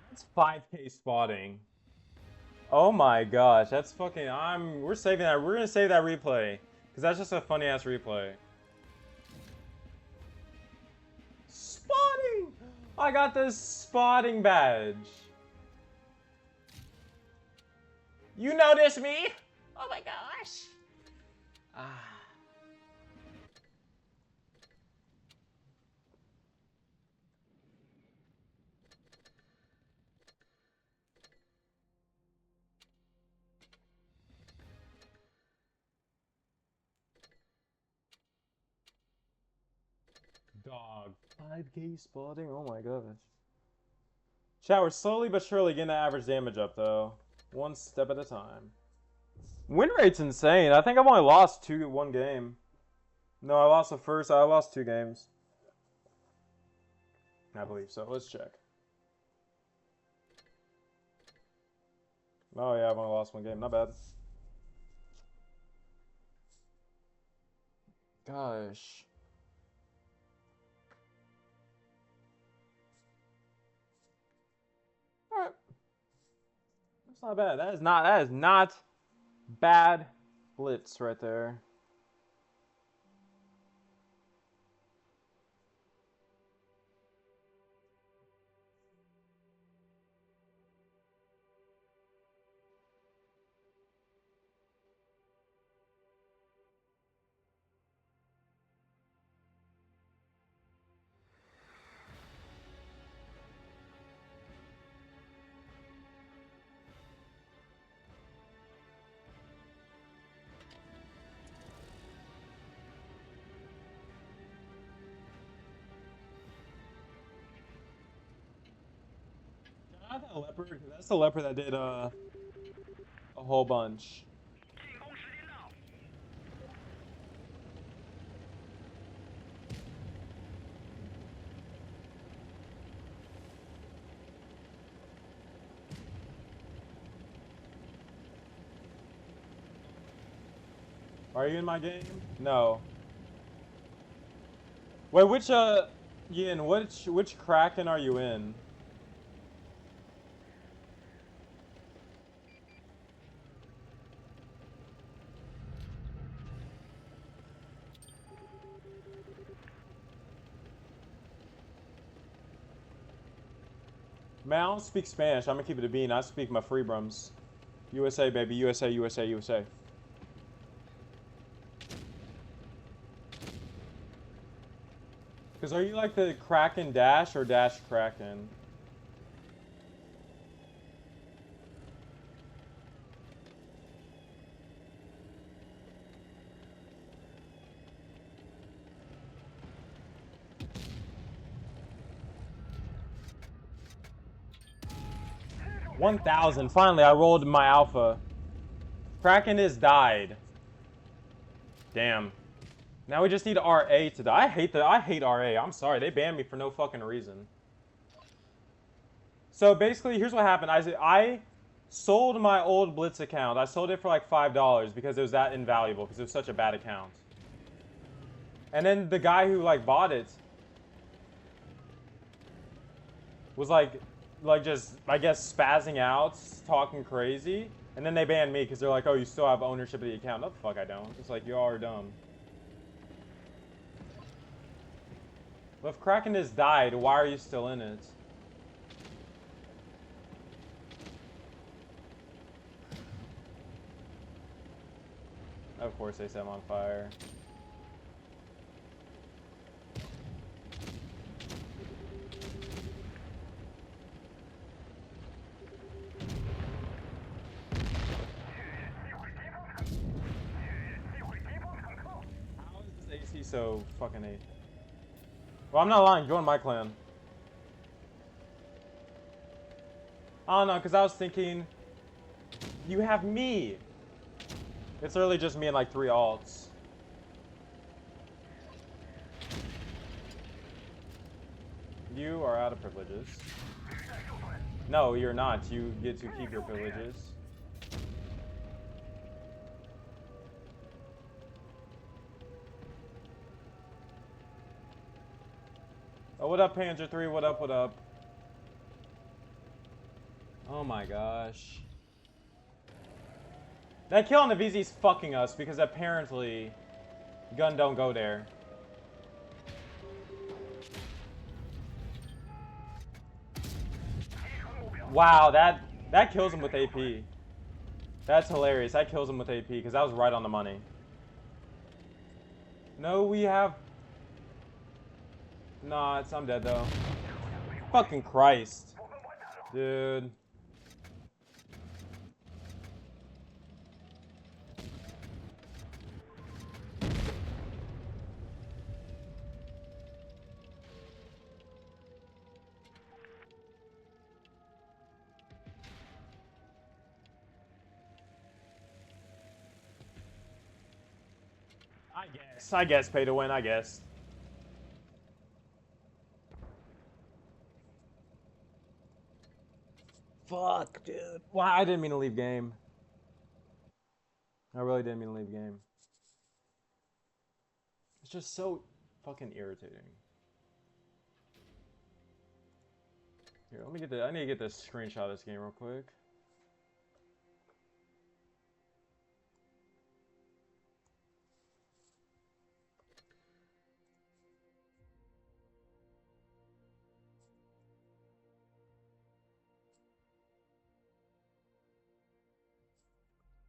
[SPEAKER 1] That's 5K spotting. Oh my gosh, that's fucking. We're saving that. We're gonna save that replay because that's just a funny ass replay. Spotting. I got this spotting badge. You notice me? Oh my gosh. Ah. dog. 5K spotting? Oh my gosh. Chat, we're slowly but surely getting the average damage up, though. One step at a time. Win rate's insane. I think I've only lost one game. No, I lost the first. I lost 2 games. I believe so. Let's check. Oh yeah, I've only lost 1 game. Not bad. Gosh. Alright. That's not bad. That is not bad blitz right there. That leopard, that's the leopard that did a whole bunch. Are you in my game? No. Wait, Ian, which Kraken are you in? Man, I don't speak Spanish. I'm gonna keep it a bean. I speak my freebrums. USA, baby. USA, USA, USA. Because are you like the Kraken Dash or Dash Kraken? $1,000. Finally, I rolled my alpha. Kraken is died. Damn. Now we just need RA to die. I hate RA. I'm sorry. They banned me for no fucking reason. So basically, here's what happened. I sold my old Blitz account. I sold it for like $5 because it was that invaluable because it was such a bad account. And then the guy who like bought it was like just, I guess, spazzing out, talking crazy. And then they banned me because they're like, oh, you still have ownership of the account. No, the fuck I don't. It's like, you all are dumb. But if Kraken has died, why are you still in it? Of course they set him on fire. How is this AC so fucking A? Well, I'm not lying. Join my clan. Oh no, because I was thinking, you have me. It's literally just me and like 3 alts. You are out of privileges. No, you're not. You get to keep your privileges. Oh, what up, Panzer 3? What up, what up? Oh my gosh. That kill on the VZ's fucking us because apparently gun don't go there. Wow, that kills him with AP. That's hilarious. That kills him with AP because that was right on the money. No, we have... Nah, I'm dead though. Fucking Christ. Dude. I guess pay to win, I guess. Fuck, dude. Why? I didn't mean to leave game. I really didn't mean to leave game. It's just so fucking irritating. Here, let me get the. I need to get this screenshot of this game real quick.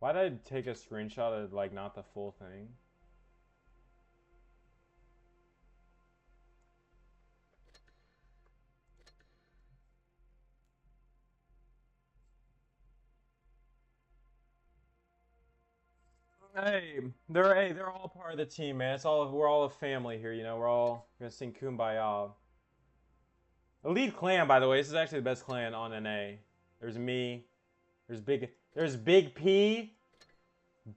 [SPEAKER 1] Why did I take a screenshot of like not the full thing? They're all part of the team, man. We're all a family here, you know. We're all gonna sing Kumbaya. Elite clan, by the way. This is actually the best clan on NA. There's me. There's Big P.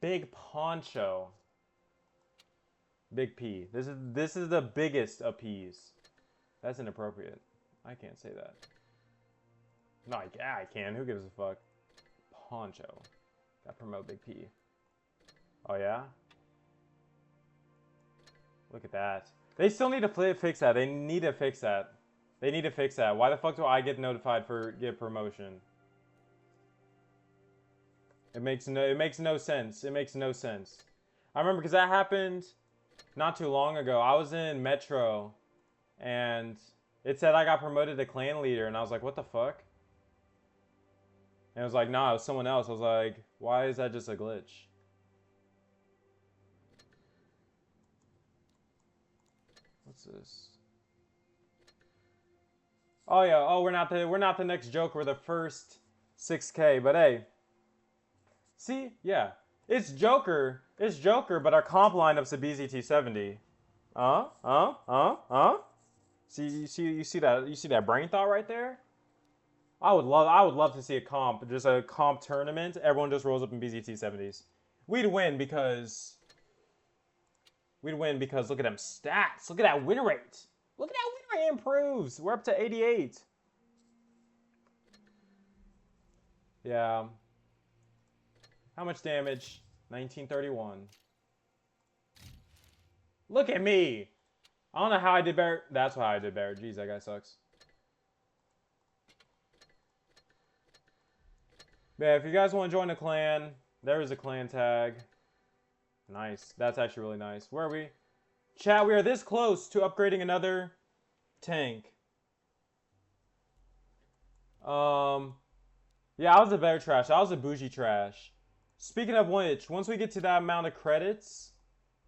[SPEAKER 1] Big Poncho. Big P. This is the biggest of P's. That's inappropriate. I can't say that. No, I can. Who gives a fuck? Poncho. Gotta promote Big P. Oh yeah? Look at that. They still need to fix that. They need to fix that. They need to fix that. Why the fuck do I get notified for get promotion? It makes no sense. It makes no sense. I remember because that happened not too long ago. I was in Metro and it said I got promoted to clan leader and I was like, what the fuck? And it was like, nah, it was someone else. I was like, why is that just a glitch? What's this? Oh yeah, oh we're not the next Joker, we're the first 6K, but hey. See? Yeah. It's Joker, but our comp lineup's a BZT-70. You see that brain thought right there? I would love to see a comp tournament. Everyone just rolls up in BZT-70s. We'd win because look at them stats. Look at that win rate. Look at that win rate improves. We're up to 88. Yeah. How much damage? 1931. Look at me. I don't know how I did better. That's how I did better. Jeez, that guy sucks. Yeah, if you guys want to join the clan, there is a clan tag. Nice. That's actually really nice. Where are we? Chat, we are this close to upgrading another tank. Yeah, I was a better trash. I was a bougie trash. Speaking of which, once we get to that amount of credits,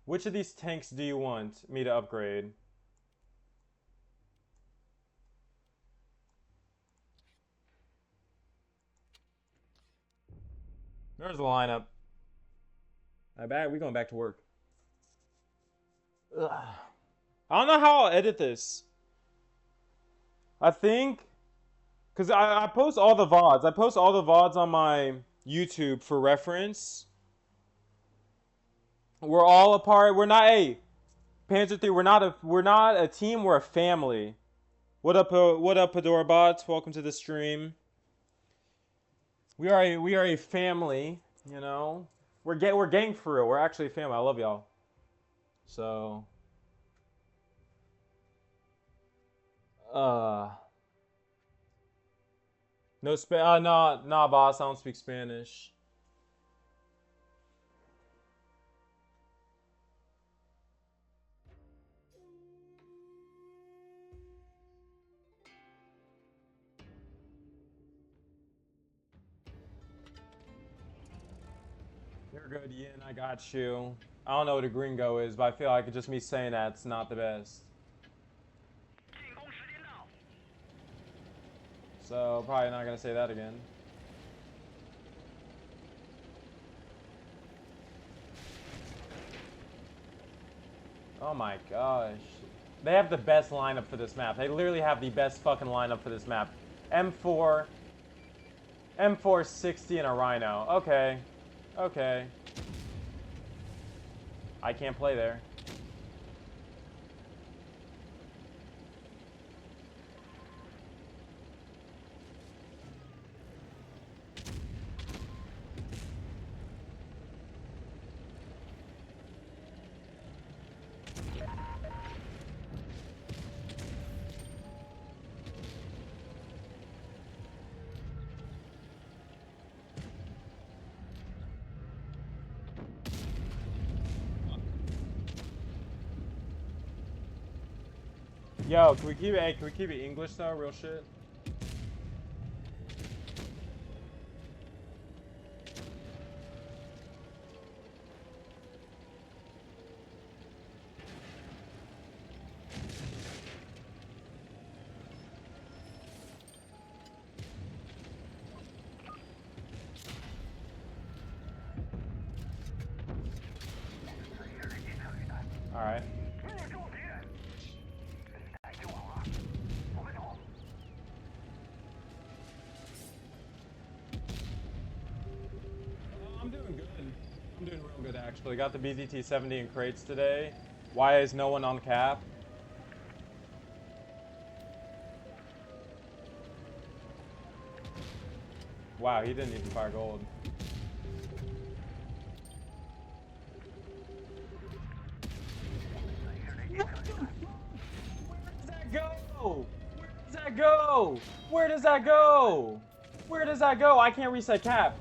[SPEAKER 1] which of these tanks do you want me to upgrade? There's the lineup. I bet we're going back to work. Ugh. I don't know how I'll edit this. I think, because I post all the VODs. I post all the VODs on my YouTube for reference. We're all a part. We're not Panzer 3. We're not a team. We're a family. What up, Padora bots? Welcome to the stream. We are a family. You know, we're gang for real. We're actually a family. I love y'all. So, no, boss. I don't speak Spanish. You're good, Yin. I got you. I don't know what a gringo is, but I feel like just me saying that's not the best. So, probably not gonna say that again. Oh my gosh. They have the best lineup for this map. They literally have the best fucking lineup for this map. M4, M460, and a Rhino. Okay. Okay. I can't play there. Yo, can we keep it? Hey, can we keep it English though? Real shit. All right. I'm doing good. I'm doing real good actually. Got the BZT-70 in crates today. Why is no one on cap? Wow, he didn't even fire gold. Go? Where does that go? Where does that go? Where does that go? I can't reset cap.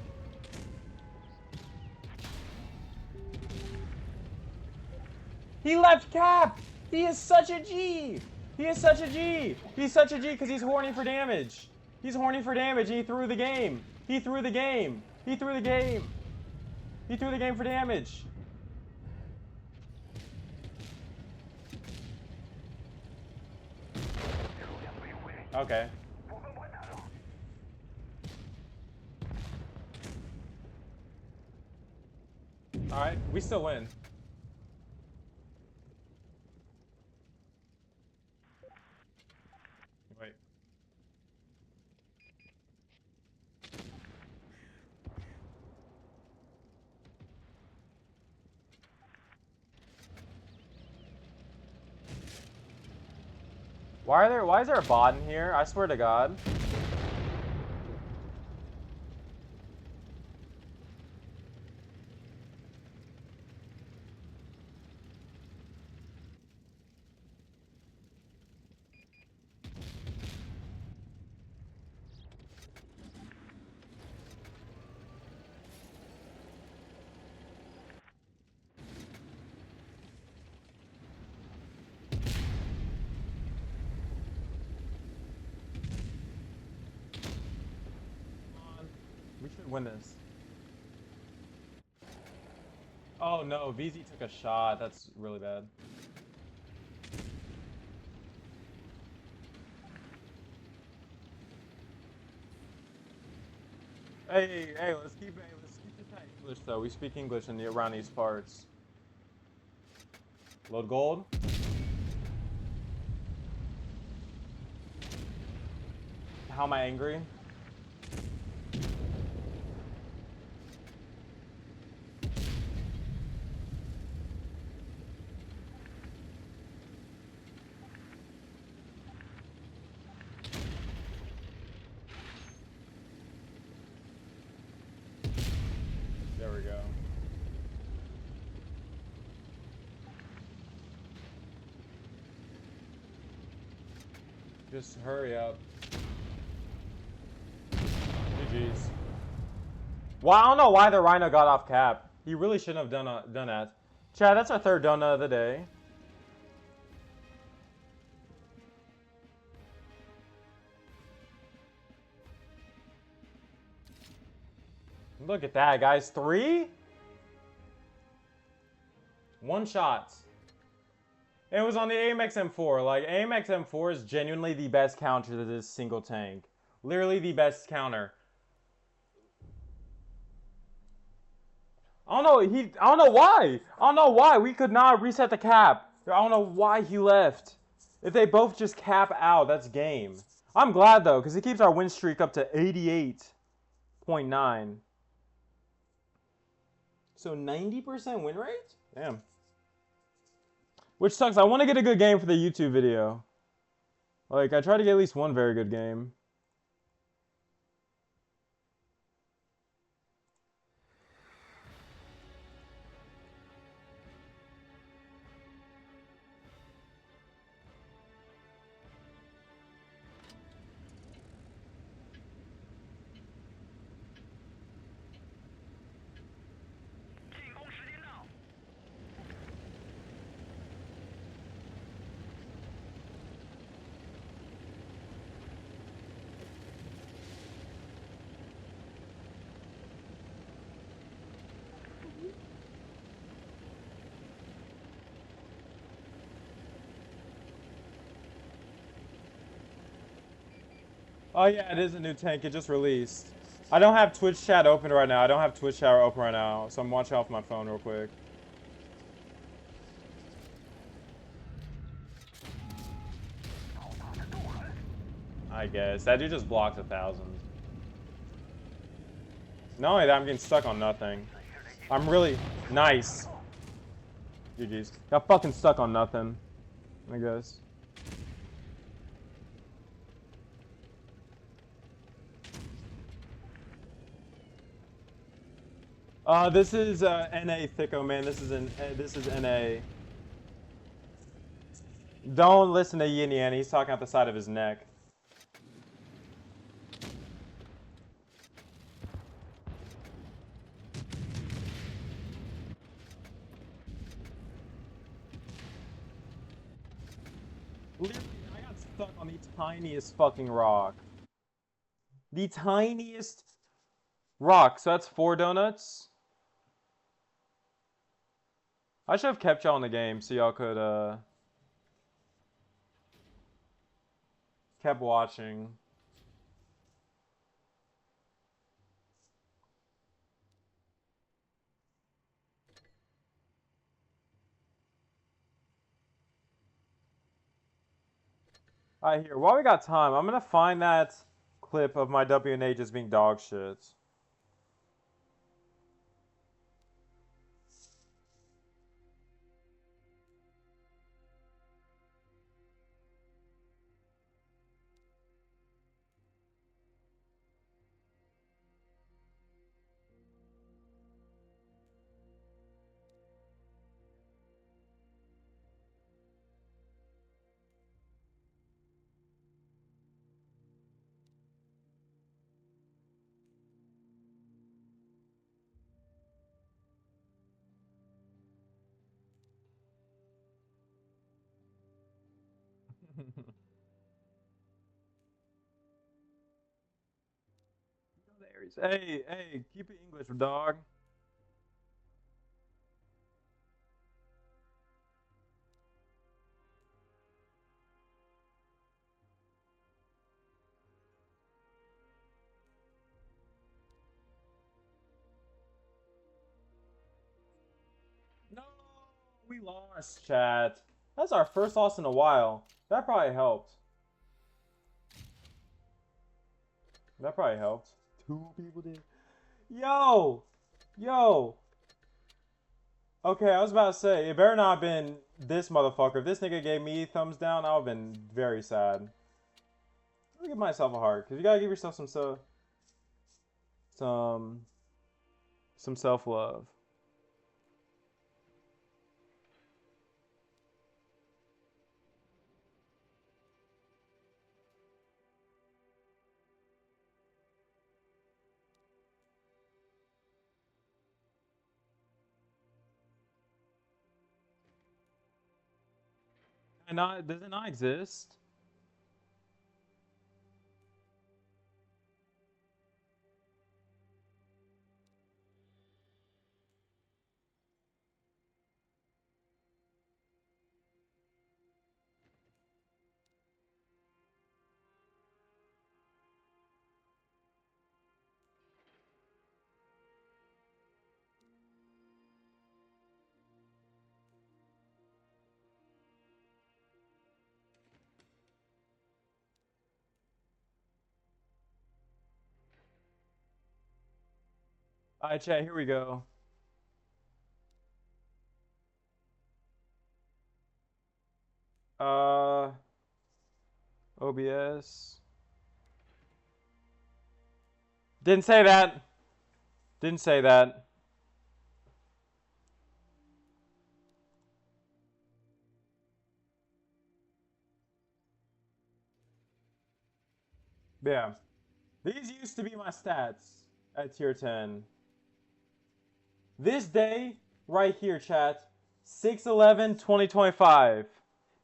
[SPEAKER 1] He left cap. He is such a G. He is such a G. He's such a G because he's horny for damage. He's horny for damage and he threw the game. He threw the game. He threw the game. He threw the game for damage. Okay. Alright, we still win. Wait. Why is there a bot in here? I swear to God. We should win this. Oh no, VZ took a shot. That's really bad. Hey, let's keep it tight English though. We speak English around these parts. Load gold. How am I angry? There we go. Just hurry up. GG's. Well, I don't know why the Rhino got off cap. He really shouldn't have done that. Chad, that's our third donut of the day. Look at that, guys. 3? 1 shot. It was on the AMX M4. Like, AMX M4 is genuinely the best counter to this single tank. Literally the best counter. I don't know why. I don't know why. We could not reset the cap. I don't know why he left. If they both just cap out, that's game. I'm glad, though, because it keeps our win streak up to 88.9. So 90% win rate? Damn. Which sucks. I want to get a good game for the YouTube video. Like, I try to get at least one very good game. Oh yeah, it is a new tank. It just released. I don't have Twitch chat open right now. I don't have Twitch chat open right now, so I'm watching off my phone real quick. I guess. That dude just blocked 1,000. Not only that, I'm getting stuck on nothing. I'm really nice. GG's. Got fucking stuck on nothing, I guess. This is NA Thicko, man. This is NA. Don't listen to Yin Yan. He's talking out the side of his neck. Literally, I got stuck on the tiniest fucking rock. The tiniest rock. So that's 4 donuts. I should have kept y'all in the game so y'all could kept watching. Alright, here. While we got time, I'm gonna find that clip of my WNA just being dog shit. Hey, hey, keep it English, dog. No, we lost, chat. That's our first loss in a while. That probably helped. That probably helped. 2 people did. Yo! Yo! Okay, I was about to say, it better not have been this motherfucker. If this nigga gave me thumbs down, I would have been very sad. I'll give myself a heart, because you gotta give yourself some self-love. Does it not exist? Alright, chat, here we go. Uh, OBS. Didn't say that. Didn't say that. Yeah. These used to be my stats at tier 10. This day, right here, chat, 6/11/2025.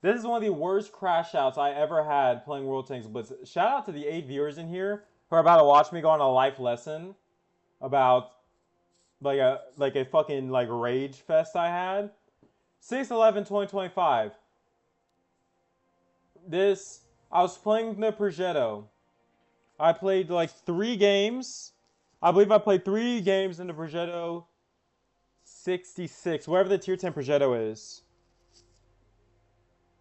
[SPEAKER 1] This is one of the worst crash outs I ever had playing World Tanks Blitz. Shout out to the 8 viewers in here who are about to watch me go on a life lesson about like a fucking like rage fest I had. 6/11/2025. This I was playing the Progetto. I played like 3 games. I believe I played 3 games in the Progetto 66, wherever the tier 10 Progetto is.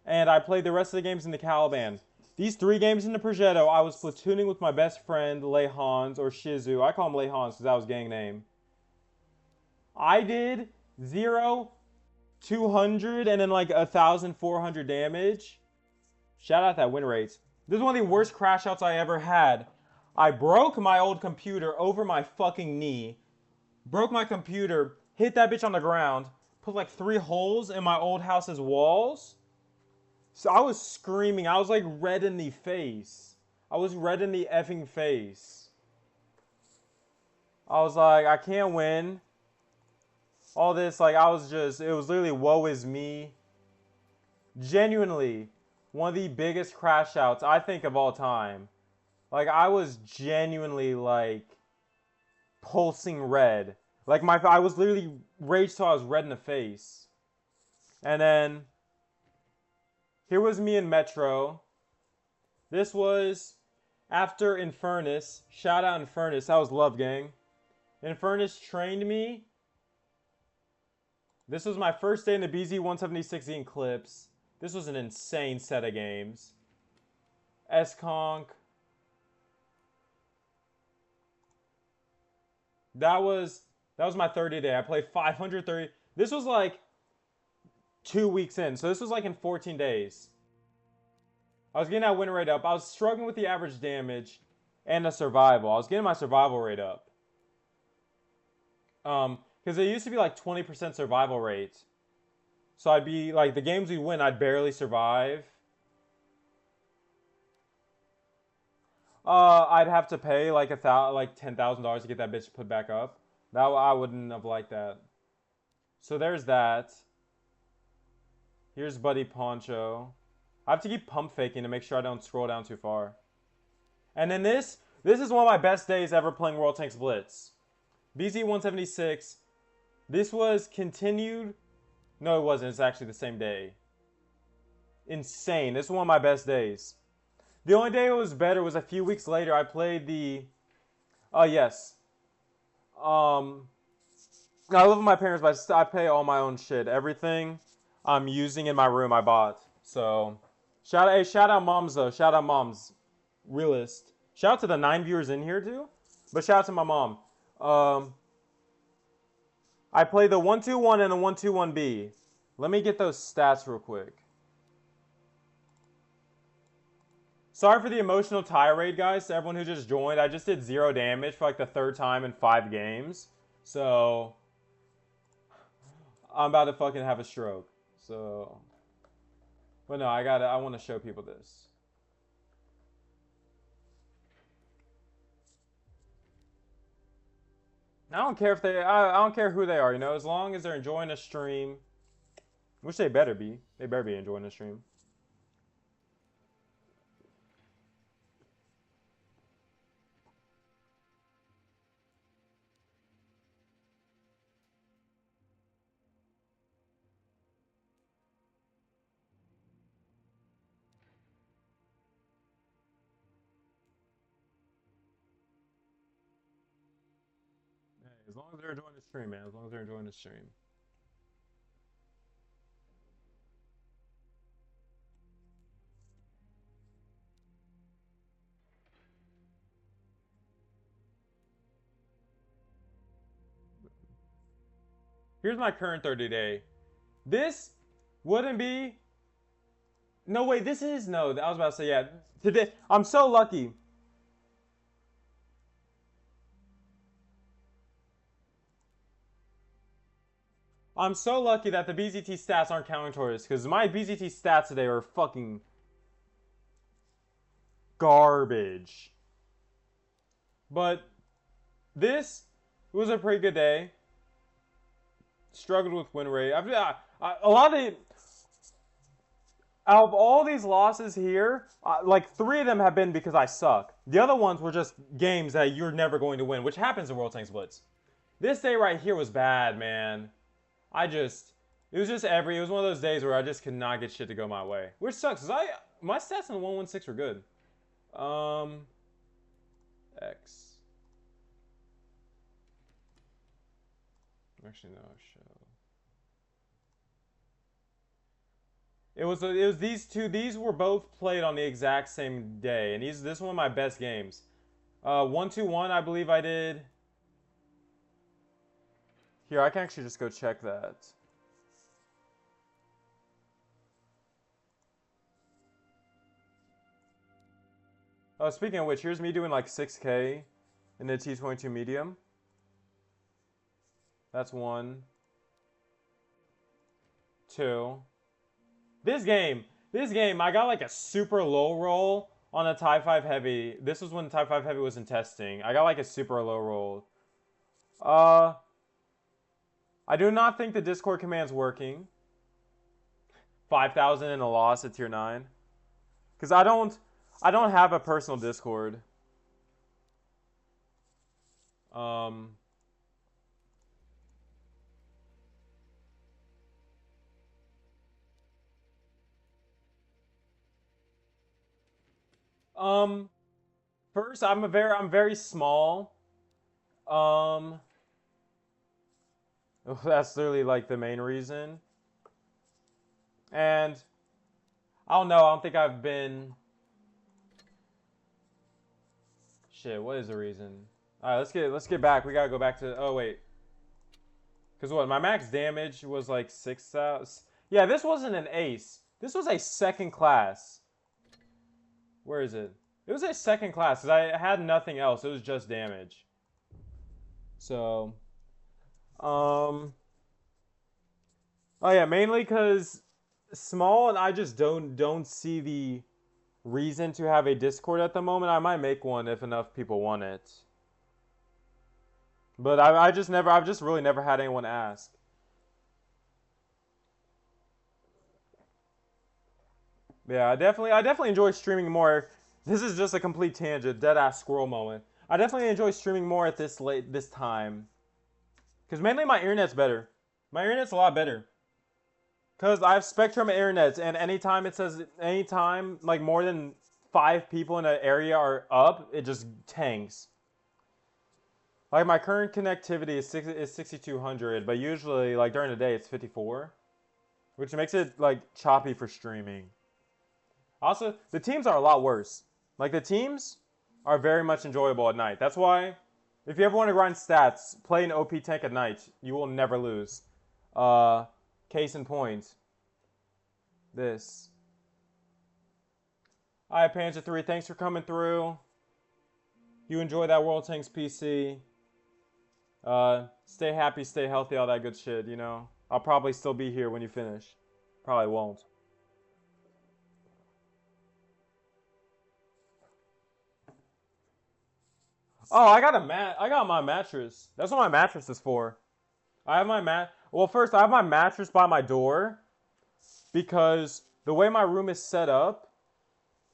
[SPEAKER 1] And I played the rest of the games in the Caliban. These 3 games in the Progetto, I was platooning with my best friend, Lei Hans, or Shizu. I call him Lei Hans because that was gang name. I did 0, 200, and then like 1,400 damage. Shout out that win rate. This is one of the worst crash outs I ever had. I broke my old computer over my fucking knee. Broke my computer, hit that bitch on the ground, put like 3 holes in my old house's walls. So I was screaming. I was like red in the face. I was red in the effing face. I was like, I can't win. All this, like, it was literally woe is me. Genuinely, one of the biggest crash outs I think of all time. Like, I was genuinely, like, pulsing red. Like, I was literally raged till I was red in the face. And then, here was me in Metro. This was after Infernus. Shout out Infernus. That was love, gang. Infernus trained me. This was my first day in the BZ-176 Eclipse. This was an insane set of games. S-Conk. That was my 30 day. I played 530. This was like 2 weeks in. So this was like in 14 days. I was getting that win rate up. I was struggling with the average damage and the survival. I was getting my survival rate up. Because it used to be like 20% survival rate. So I'd be like, the games we win, I'd barely survive. I'd have to pay like $10,000 to get that bitch put back up. That I wouldn't have liked that. So there's that. Here's Buddy Poncho. I have to keep pump faking to make sure I don't scroll down too far. And then this is one of my best days ever playing World Tanks Blitz. BZ-176. This was continued. No, it wasn't. It's actually the same day. Insane. This is one of my best days. The only day it was better was a few weeks later. I played the... yes. I live with my parents, but I pay all my own shit. Everything I'm using in my room I bought. So, shout out moms though. Shout out moms. Realist. Shout out to the 9 viewers in here too. But shout out to my mom. I played the 121 and the 121B. Let me get those stats real quick. Sorry for the emotional tirade, guys, to everyone who just joined. I just did 0 damage for like the 3rd time in 5 games. So, I'm about to fucking have a stroke. So, but no, I want to show people this. I don't care if I don't care who they are, you know, as long as they're enjoying the stream, which they better be. They better be enjoying the stream. Hey, as long as they're enjoying the stream, man. As long as they're enjoying the stream. Here's my current 30 day. This wouldn't be No, wait, this is no. I was about to say, yeah. Today, I'm so lucky. I'm so lucky that the BZT stats aren't counting towards this, because my BZT stats today are fucking garbage. But this was a pretty good day. Struggled with win rate. A lot of the, out of all these losses here, like 3 of them have been because I suck. The other ones were just games that you're never going to win, which happens in World Tanks Blitz. This day right here was bad, man. It was one of those days where I just could not get shit to go my way. Which sucks, because my stats in the 116 were good. X. Actually, no, show. It was these two. These were both played on the exact same day, and this is one of my best games. 1-2-1, I believe I did. Here, I can actually just go check that. Oh, speaking of which, here's me doing like 6K in the T22 medium. That's 1. 2. This game, I got like a super low roll on a Type 5 Heavy. This was when Type 5 Heavy was in testing. I got like a super low roll. I do not think the Discord command's working. 5,000 in a loss at tier 9. Because I don't have a personal Discord. First, I'm very small. That's literally like the main reason. And I don't know, I don't think I've been. Shit, what is the reason? Alright, let's get back. We gotta go back to. Oh wait. Cause what? My max damage was like 6,000. Yeah, this wasn't an ace. This was a second class. Where is it? It was a second class because I had nothing else. It was just damage. So, oh yeah, mainly because small, and I just don't see the reason to have a Discord at the moment. I might make one if enough people want it. But I've just really never had anyone ask. Yeah, I definitely enjoy streaming more. This is just a complete tangent, dead ass squirrel moment. I definitely enjoy streaming more at this time. Cause mainly my internet's better. My internet's a lot better. Cause I have Spectrum internets, and anytime it says like more than 5 people in an area are up, it just tanks. Like my current connectivity is 6,200, but usually like during the day it's 54, which makes it like choppy for streaming. Also, the teams are a lot worse. Like, the teams are very much enjoyable at night. That's why, if you ever want to grind stats, play an OP tank at night. You will never lose. Case in point. This. Alright, Panja 3, thanks for coming through. You enjoy that World Tanks PC. Stay happy, stay healthy, all that good shit, you know. I'll probably still be here when you finish. Probably won't. Oh, I got my mattress. That's what my mattress is for. I have my Well, first I have my mattress by my door because the way my room is set up,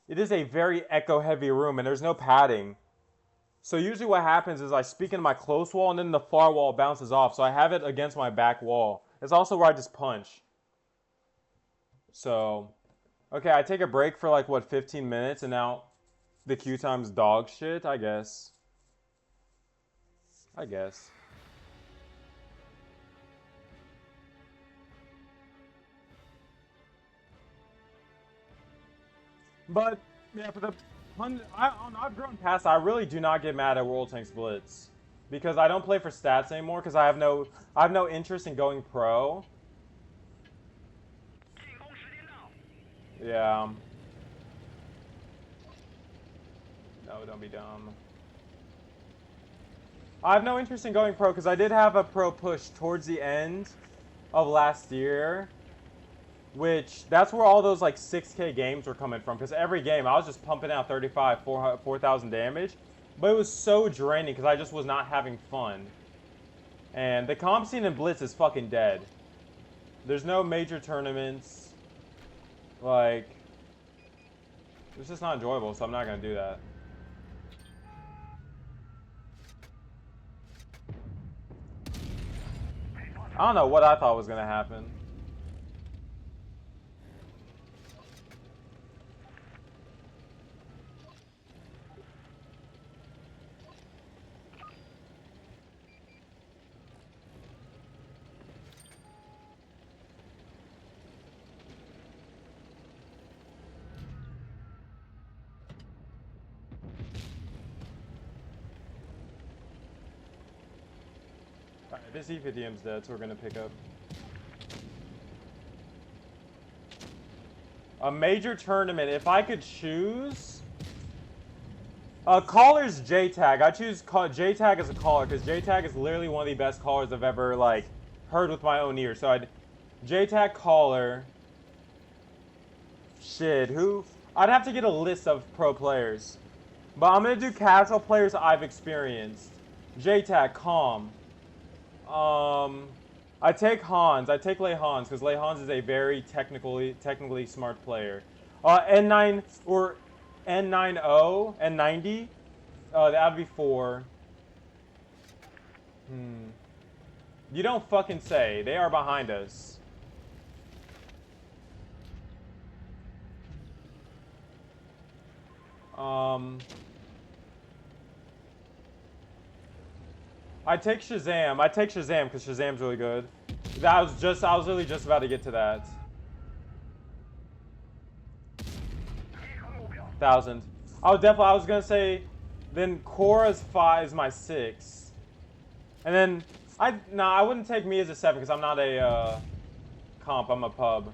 [SPEAKER 1] it is a very echo-heavy room and there's no padding. So usually what happens is I speak into my close wall and then the far wall bounces off. So I have it against my back wall. It's also where I just punch. So, okay, I take a break for like, what, 15 minutes and now the queue time's dog shit, I guess. But yeah, for the I've grown past. I really do not get mad at World Tanks Blitz because I don't play for stats anymore because I have no interest in going pro. Yeah. No, don't be dumb. I have no interest in going pro because I did have a pro push towards the end of last year, which that's where all those like 6K games were coming from. Because every game I was just pumping out 35, 4,000 damage, but it was so draining because I just was not having fun. And the comp scene in Blitz is fucking dead. There's no major tournaments. Like, it's just not enjoyable, so I'm not gonna do that. I don't know what I thought was gonna happen. Alright, this E50M's dead, so we're gonna pick up. A major tournament, if I could choose... caller's J-Tag. I choose J-Tag as a caller, because J-Tag is literally one of the best callers I've ever, like, heard with my own ears. So I'd... J-Tag caller... Shit, who... I'd have to get a list of pro players. But I'm gonna do casual players I've experienced. J-Tag, Calm. I take Hans. I take Lei Hans because Lei Hans is a very technically smart player. N9 or N90, N90. That'd be 4. You don't fucking say. They are behind us. I take Shazam. I take Shazam because Shazam's really good. I was literally just about to get to that. 1,000. I was gonna say, then Korra's 5 is my 6. And then, I wouldn't take me as a 7 because I'm not a, comp, I'm a pub.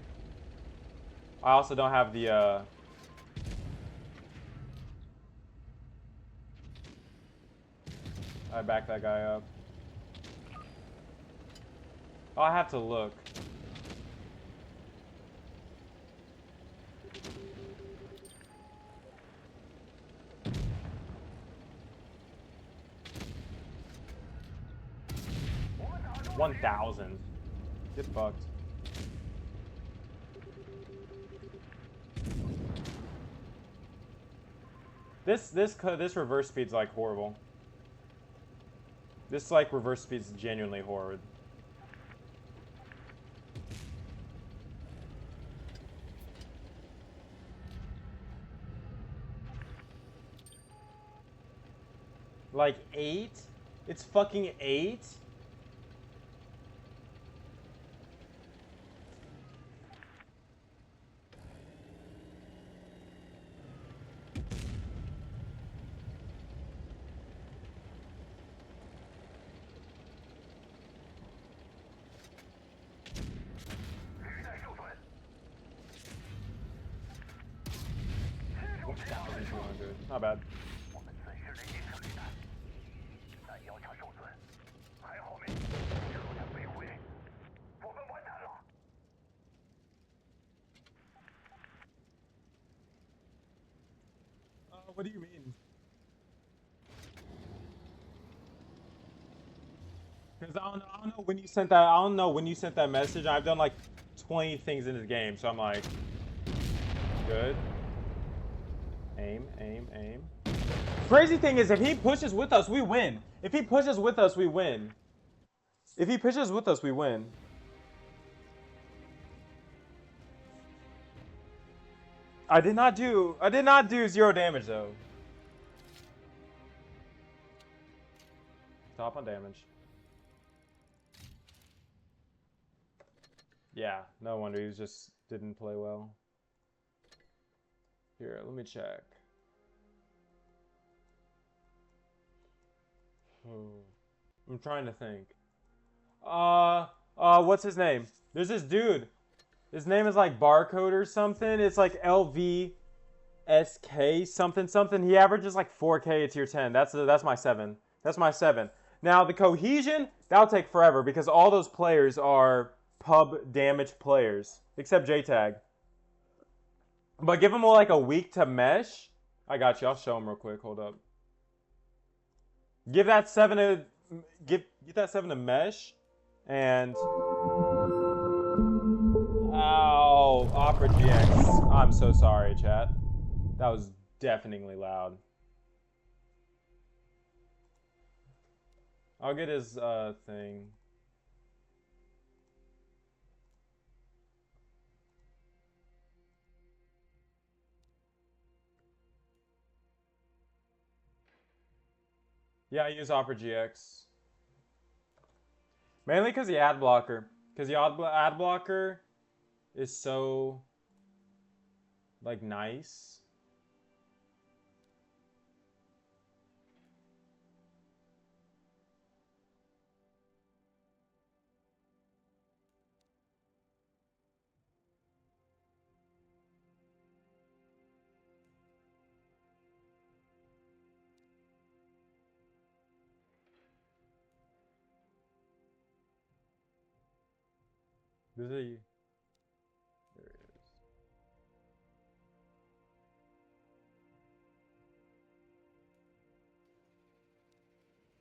[SPEAKER 1] I also don't have the, I back that guy up. Oh, I have to look. $1,000. Get fucked. This reverse speed's like horrible. This like reverse speed's genuinely horrid. Like 8? It's fucking 8? Not bad. What do you mean? Because I don't know when you sent that. I don't know when you sent that message. I've done like 20 things in this game, so I'm like, good. Aim, aim, aim. Crazy thing is, if he pushes with us, we win. If he pushes with us, we win. If he pushes with us, we win. I did not do 0 damage though. Top on damage. Yeah, no wonder he just didn't play well. Here, let me check. I'm trying to think. What's his name? There's this dude His name is like Barcode or something. It's like LVSK something something. He averages like 4K at tier 10. That's my 7. That's my 7. Now the cohesion, that'll take forever because all those players are pub damage players except JTAG. But give him like a week to mesh. I got you. I'll show him real quick. Hold up. Give that 7 a get that 7 to mesh and ow, Opera GX. I'm so sorry, chat. That was deafeningly loud. I'll get his thing. Yeah, I use Opera GX. Mainly because the ad blocker. Because the ad blocker is so, like, nice. There it is.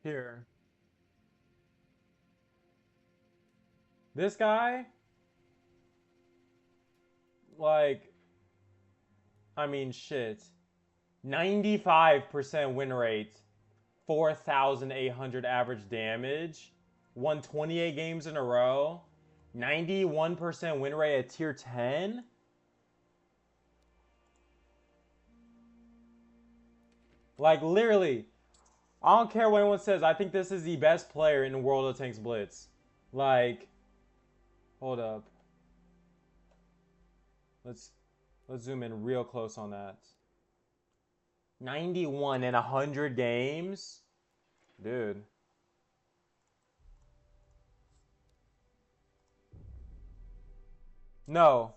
[SPEAKER 1] Here. This guy, like, I mean, shit. 95% win rate, 4,800 average damage, won 28 games in a row, 91% win rate at tier 10. Like, literally, I don't care what anyone says. I think this is the best player in the World of Tanks Blitz. Like, hold up. Let's zoom in real close on that. 91 in 100 games? Dude. No,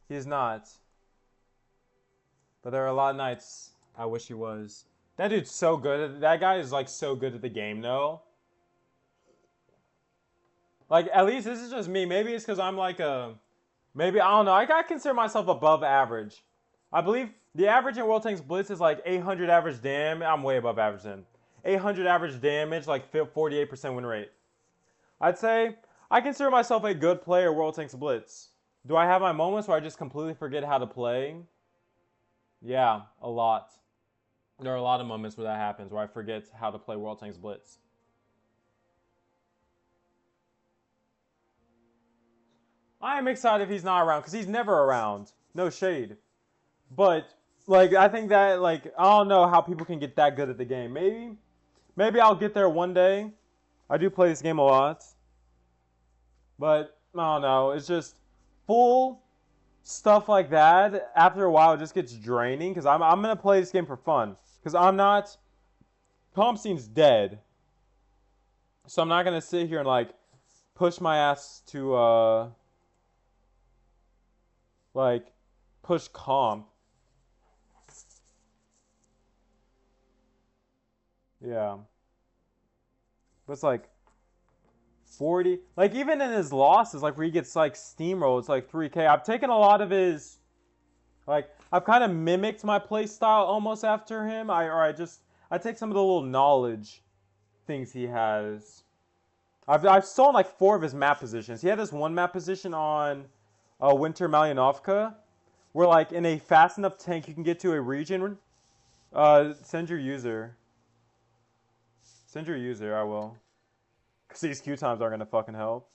[SPEAKER 1] he's not. But there are a lot of nights I wish he was. That dude's so good. That guy is like so good at the game though. Like, at least this is just me. Maybe it's because I'm like maybe, I don't know. I consider myself above average. I believe the average in World Tanks Blitz is like 800 average damage. I'm way above average then. 800 average damage, like 48% win rate. I'd say I consider myself a good player World Tanks Blitz. Do I have my moments where I just completely forget how to play? Yeah, a lot. There are a lot of moments where that happens, where I forget how to play World Tanks Blitz. I am excited if he's not around, because he's never around. No shade. But, like, I think that, like, I don't know how people can get that good at the game. Maybe I'll get there one day. I do play this game a lot. But, I don't know. It's just full stuff like that. After a while, it just gets draining, because I'm going to play this game for fun. Because I'm not... Comp scene's dead. So I'm not going to sit here and, like, push my ass to, like, push comp. Yeah. But it's like 40. Like, even in his losses, like, where he gets, like, steamrolled, it's like 3K. I've taken a lot of his... Like, I've kind of mimicked my play style almost after him. I take some of the little knowledge things he has. I've stolen, like, 4 of his map positions. He had this one map position on Winter Malyanovka, where, like, in a fast enough tank you can get to a region. Send your user. Send your user, I will. Because these queue times aren't going to fucking help.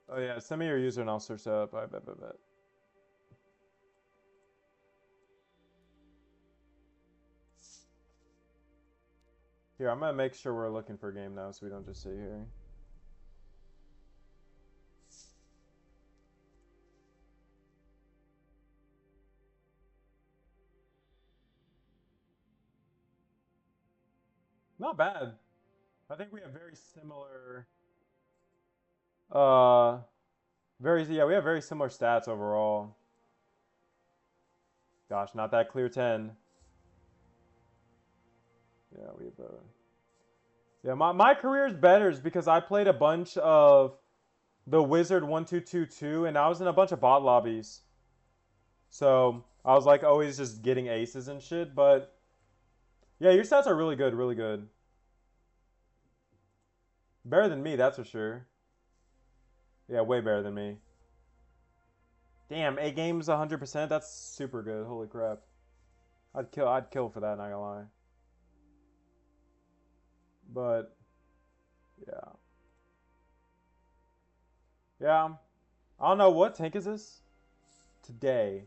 [SPEAKER 1] Oh yeah, send me your user and I'll search that up. I bet. Here, I'm going to make sure we're looking for a game now so we don't just sit here. Not bad. I think we have very similar. Uh, we have very similar stats overall. Gosh, not that clear 10. Yeah, we have the. Yeah, my career is better is because I played a bunch of the Wizard 1222 and I was in a bunch of bot lobbies. So I was like always just getting aces and shit, but yeah, your stats are really good, really good. Better than me, that's for sure. Yeah, way better than me. Damn, 8 games 100%, that's super good. Holy crap. I'd kill for that, not gonna lie. But yeah. Yeah. I don't know what tank is this? Today.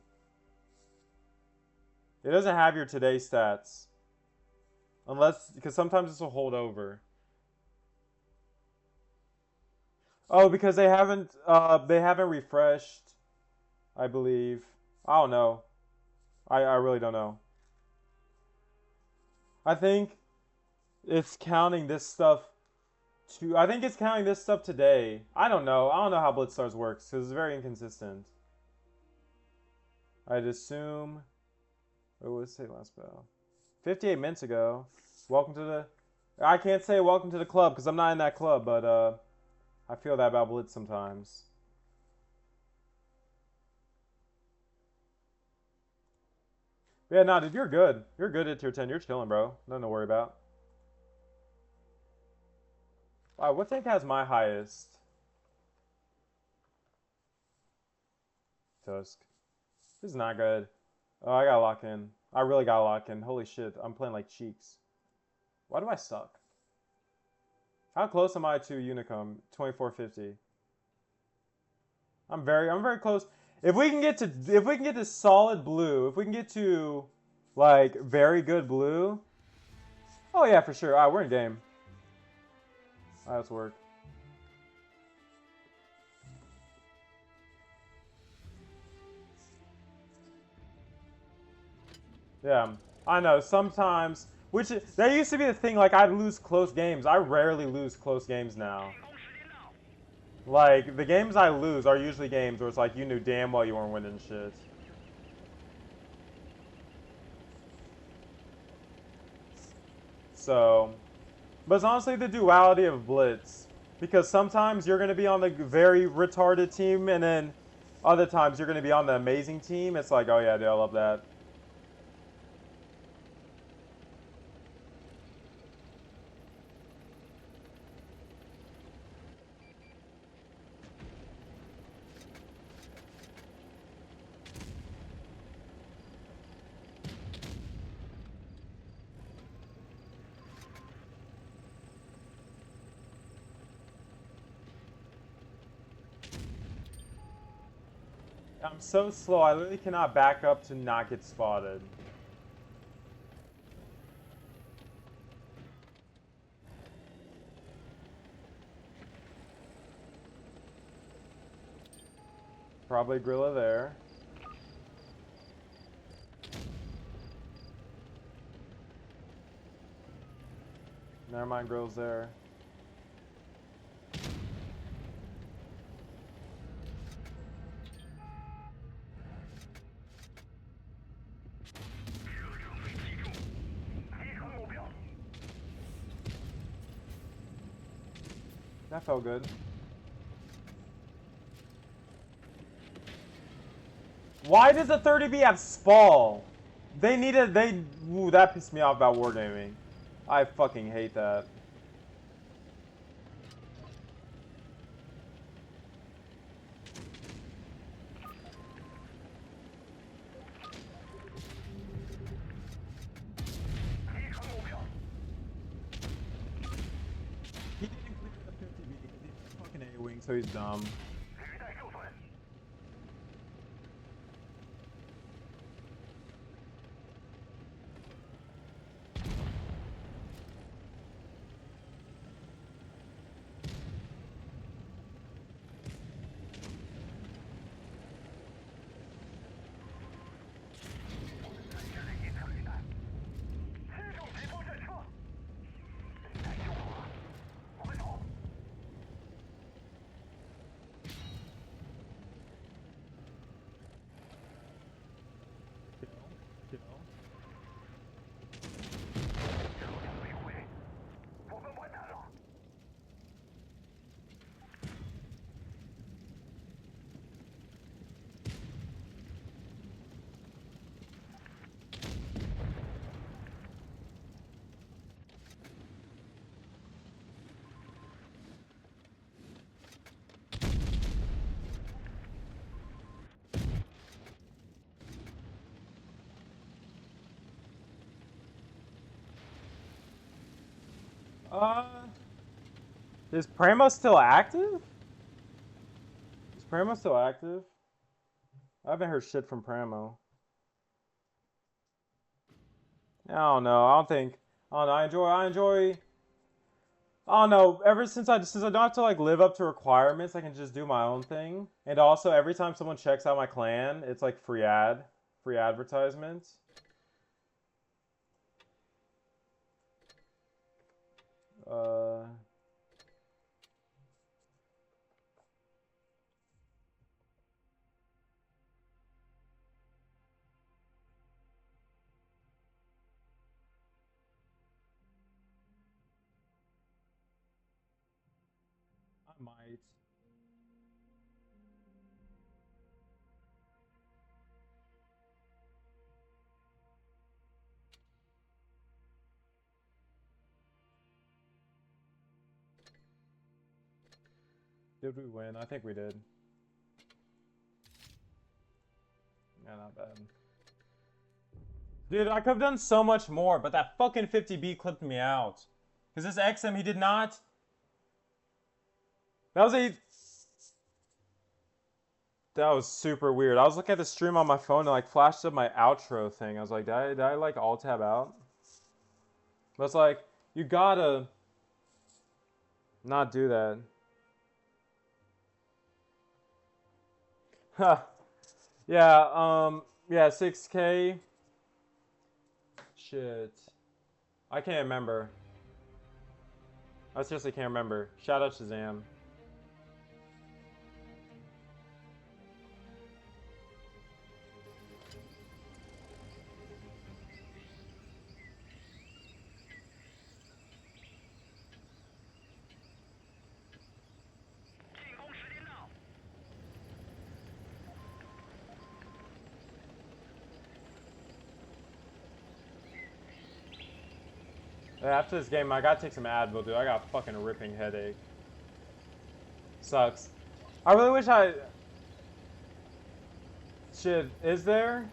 [SPEAKER 1] It doesn't have your today stats. Unless because sometimes this will hold over. Oh, because they haven't refreshed, I believe. I don't know. I really don't know. I think it's counting this stuff I think it's counting this stuff today. I don't know. I don't know how Blitzstars works because it's very inconsistent. I'd assume. What was it last battle? 58 minutes ago. Welcome to the. I can't say welcome to the club because I'm not in that club, but I feel that about Blitz sometimes. Yeah, nah, dude, you're good. You're good at tier 10. You're chilling, bro. Nothing to worry about. Wow, what tank has my highest? Tusk. This is not good. Oh, I gotta lock in. I really gotta lock in. Holy shit, I'm playing like cheeks. Why do I suck? How close am I to Unicum? 2450. I'm very close. If we can get to solid blue, if we can get to like very good blue. Oh yeah, for sure. Alright, we're in game. Alright, let's work. Yeah, I know. Sometimes, that used to be the thing. Like I'd lose close games. I rarely lose close games now. Like the games I lose are usually games where it's like you knew damn well you weren't winning shit. So, but it's honestly the duality of Blitz. Because sometimes you're going to be on the very retarded team, and then other times you're going to be on the amazing team. It's like, oh yeah, dude, I love that. I'm so slow, I literally cannot back up to not get spotted. Probably Grilla there. Never mind, Grill's there. That felt good. Why does the 30B have Spall? Ooh, that pissed me off about Wargaming. I fucking hate that. He didn't clear the 50B because he's fucking A-wing, so he's dumb. Uh, is Pramo still active? Is Pramo still active? I haven't heard shit from Pramo. I don't know. I don't think. I don't know. I enjoy. I don't know. Ever since I don't have to like live up to requirements, I can just do my own thing. And also, every time someone checks out my clan, it's like free advertisements. Uh. I might. Did we win? I think we did. Yeah, not bad. Dude, I could have done so much more, but that fucking 50B clipped me out. Because this XM, he did not. That was super weird. I was looking at the stream on my phone and like flashed up my outro thing. I was like, did I like alt tab out? But it's like, you gotta not do that. Huh. Yeah, yeah, 6K. Shit. I can't remember. I seriously can't remember. Shout out Shazam. After this game, I gotta take some Advil, dude. I got a fucking ripping headache. Sucks. I really wish I... Shit, is there?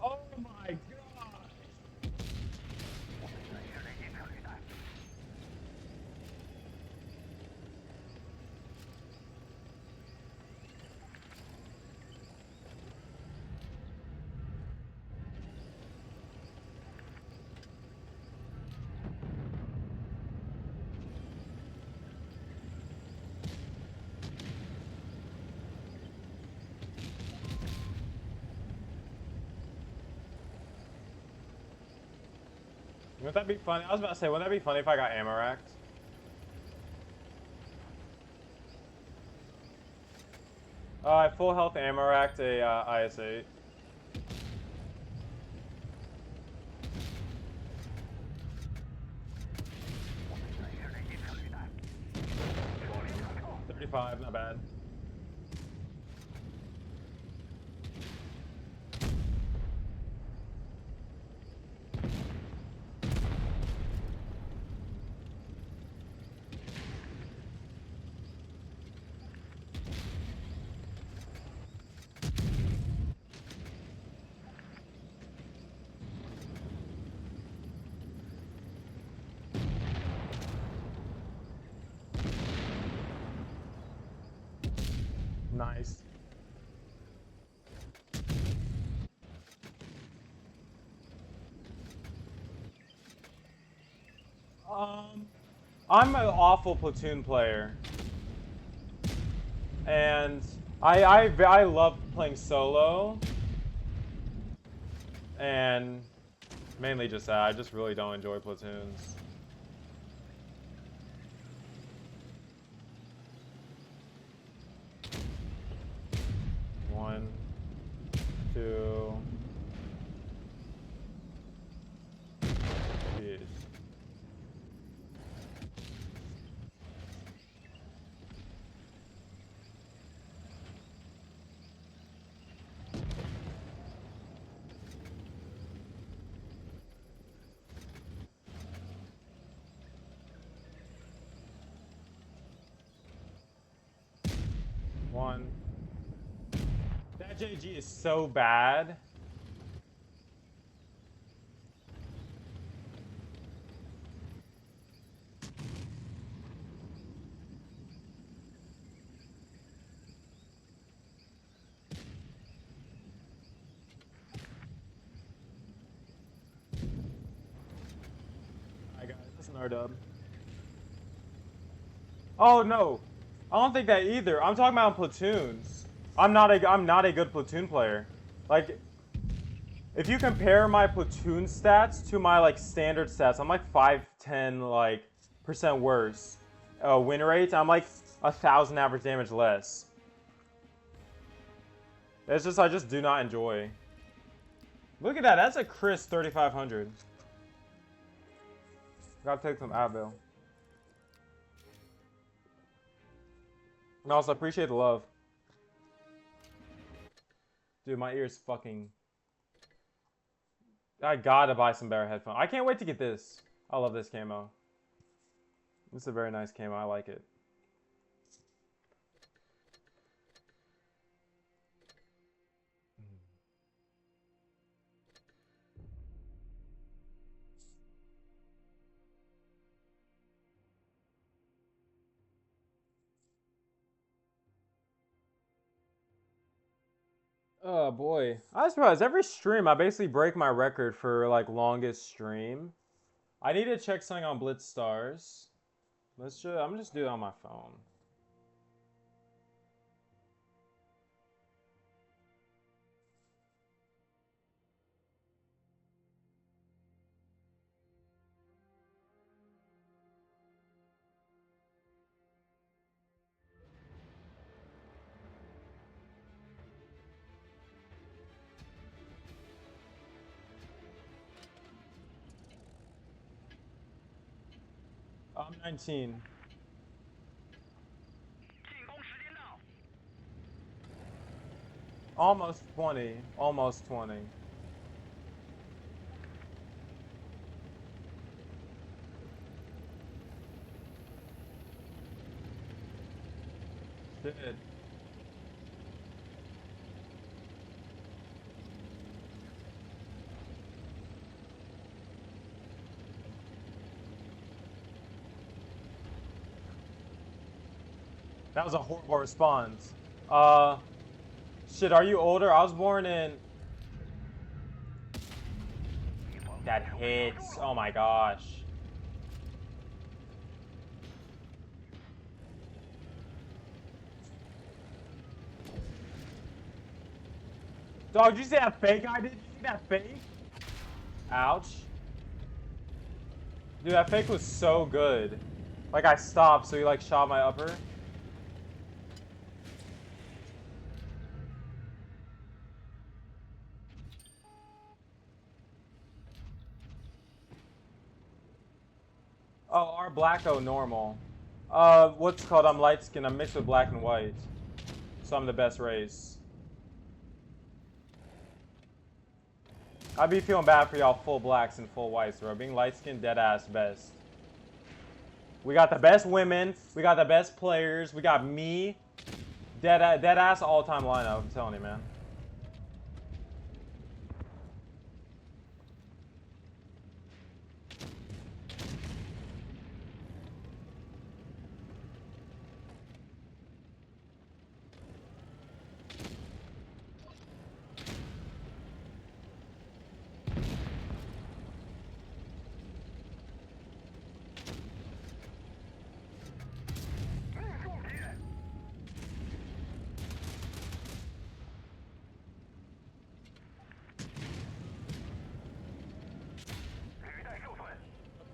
[SPEAKER 1] Oh my god! Wouldn't that be funny? I was about to say, wouldn't that be funny if I got ammo racked? I full health ammo racked a IS-8. $35, not bad. Nice. I'm an awful platoon player, and I love playing solo, and mainly just that. I just really don't enjoy platoons. One, two. Jeez. JG is so bad. Alright guys, this is an R-dub. Oh no, I don't think that either. I'm talking about platoons. I'm not a good platoon player. Like, if you compare my platoon stats to my like standard stats, I'm like 5-10 like percent worse. Win rate, I'm like 1,000 average damage less. It's just I just do not enjoy. Look at that, that's a crisp 3,500. Gotta take some Advil. And also appreciate the love. Dude, my ears fucking... I gotta buy some better headphones. I can't wait to get this. I love this camo. This is a very nice camo. I like it. Oh boy. I was surprised. Every stream, I basically break my record for like longest stream. I need to check something on Blitz Stars. I'm just doing it on my phone. I'm 19. Almost 20. Almost 20. Shit. That was a horrible response. Shit, are you older? I was born in... That hits. Oh my gosh. Dog, did you see that fake I did? Did you see that fake? Ouch. Dude, that fake was so good. Like, I stopped, so he, like, shot my upper. Oh, our black, oh, normal. What's it called? I'm light skinned. I'm mixed with black and white. So I'm the best race. I'd be feeling bad for y'all full blacks and full whites, bro. Being light skinned, dead ass best. We got the best women. We got the best players. We got me. Dead ass all time lineup. I'm telling you, man.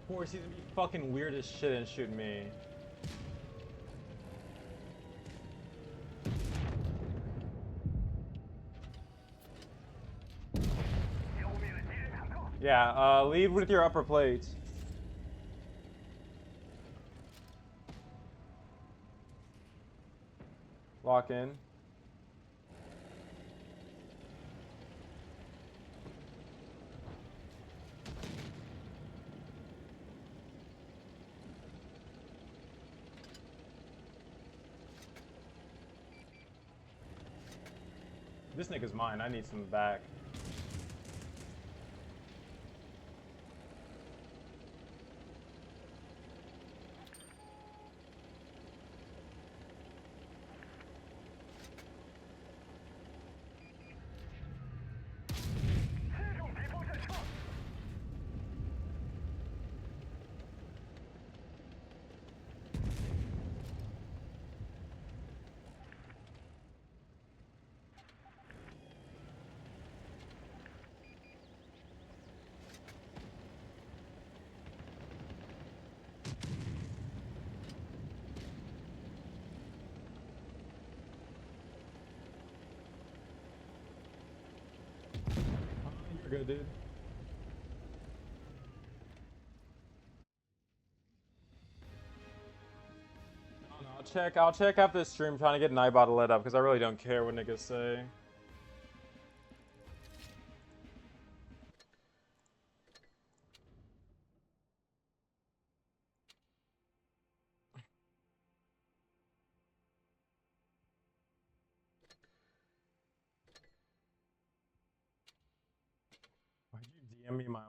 [SPEAKER 1] Of course, he's gonna be fucking weird as shit and shoot me. Yeah, lead with your upper plate. Lock in. This nigga's mine. I need some back. You're good, dude. No, I'll check after the stream trying to get Nightbot to let up because I really don't care what niggas say.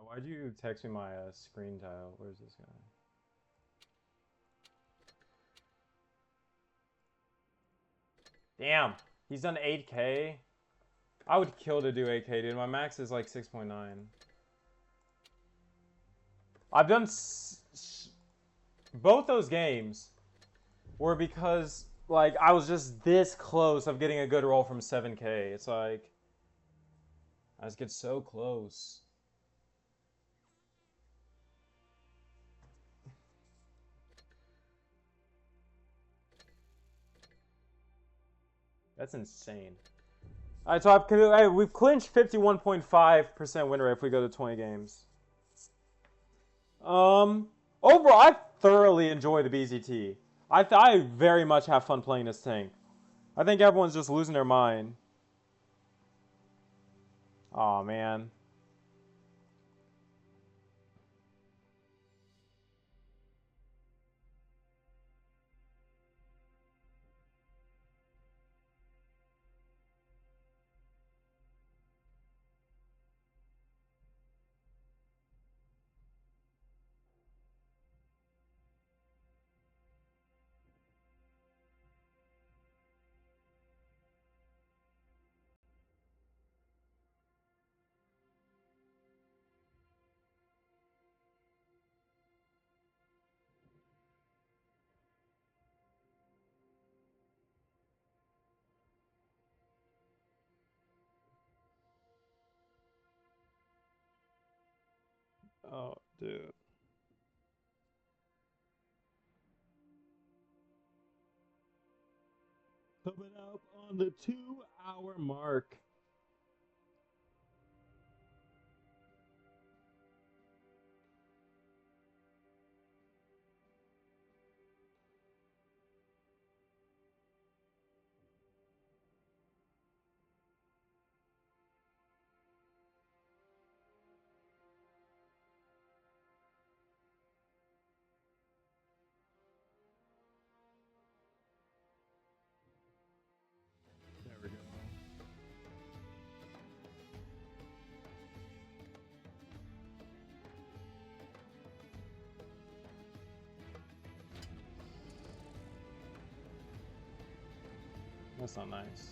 [SPEAKER 1] Why'd you text me my screen tile? Where's this guy? Damn, he's done 8K. I would kill to do 8K, dude. My max is like 6.9. I've done both those games were because like I was just this close of getting a good roll from 7K. It's like I just get so close. That's insane. All right, so we've clinched 51.5% win rate if we go to 20 games. Overall, I thoroughly enjoy the BZT. I very much have fun playing this tank. I think everyone's just losing their mind. Aw, man. Oh, dude. Coming up on the 2-hour mark. There we go. That's not nice.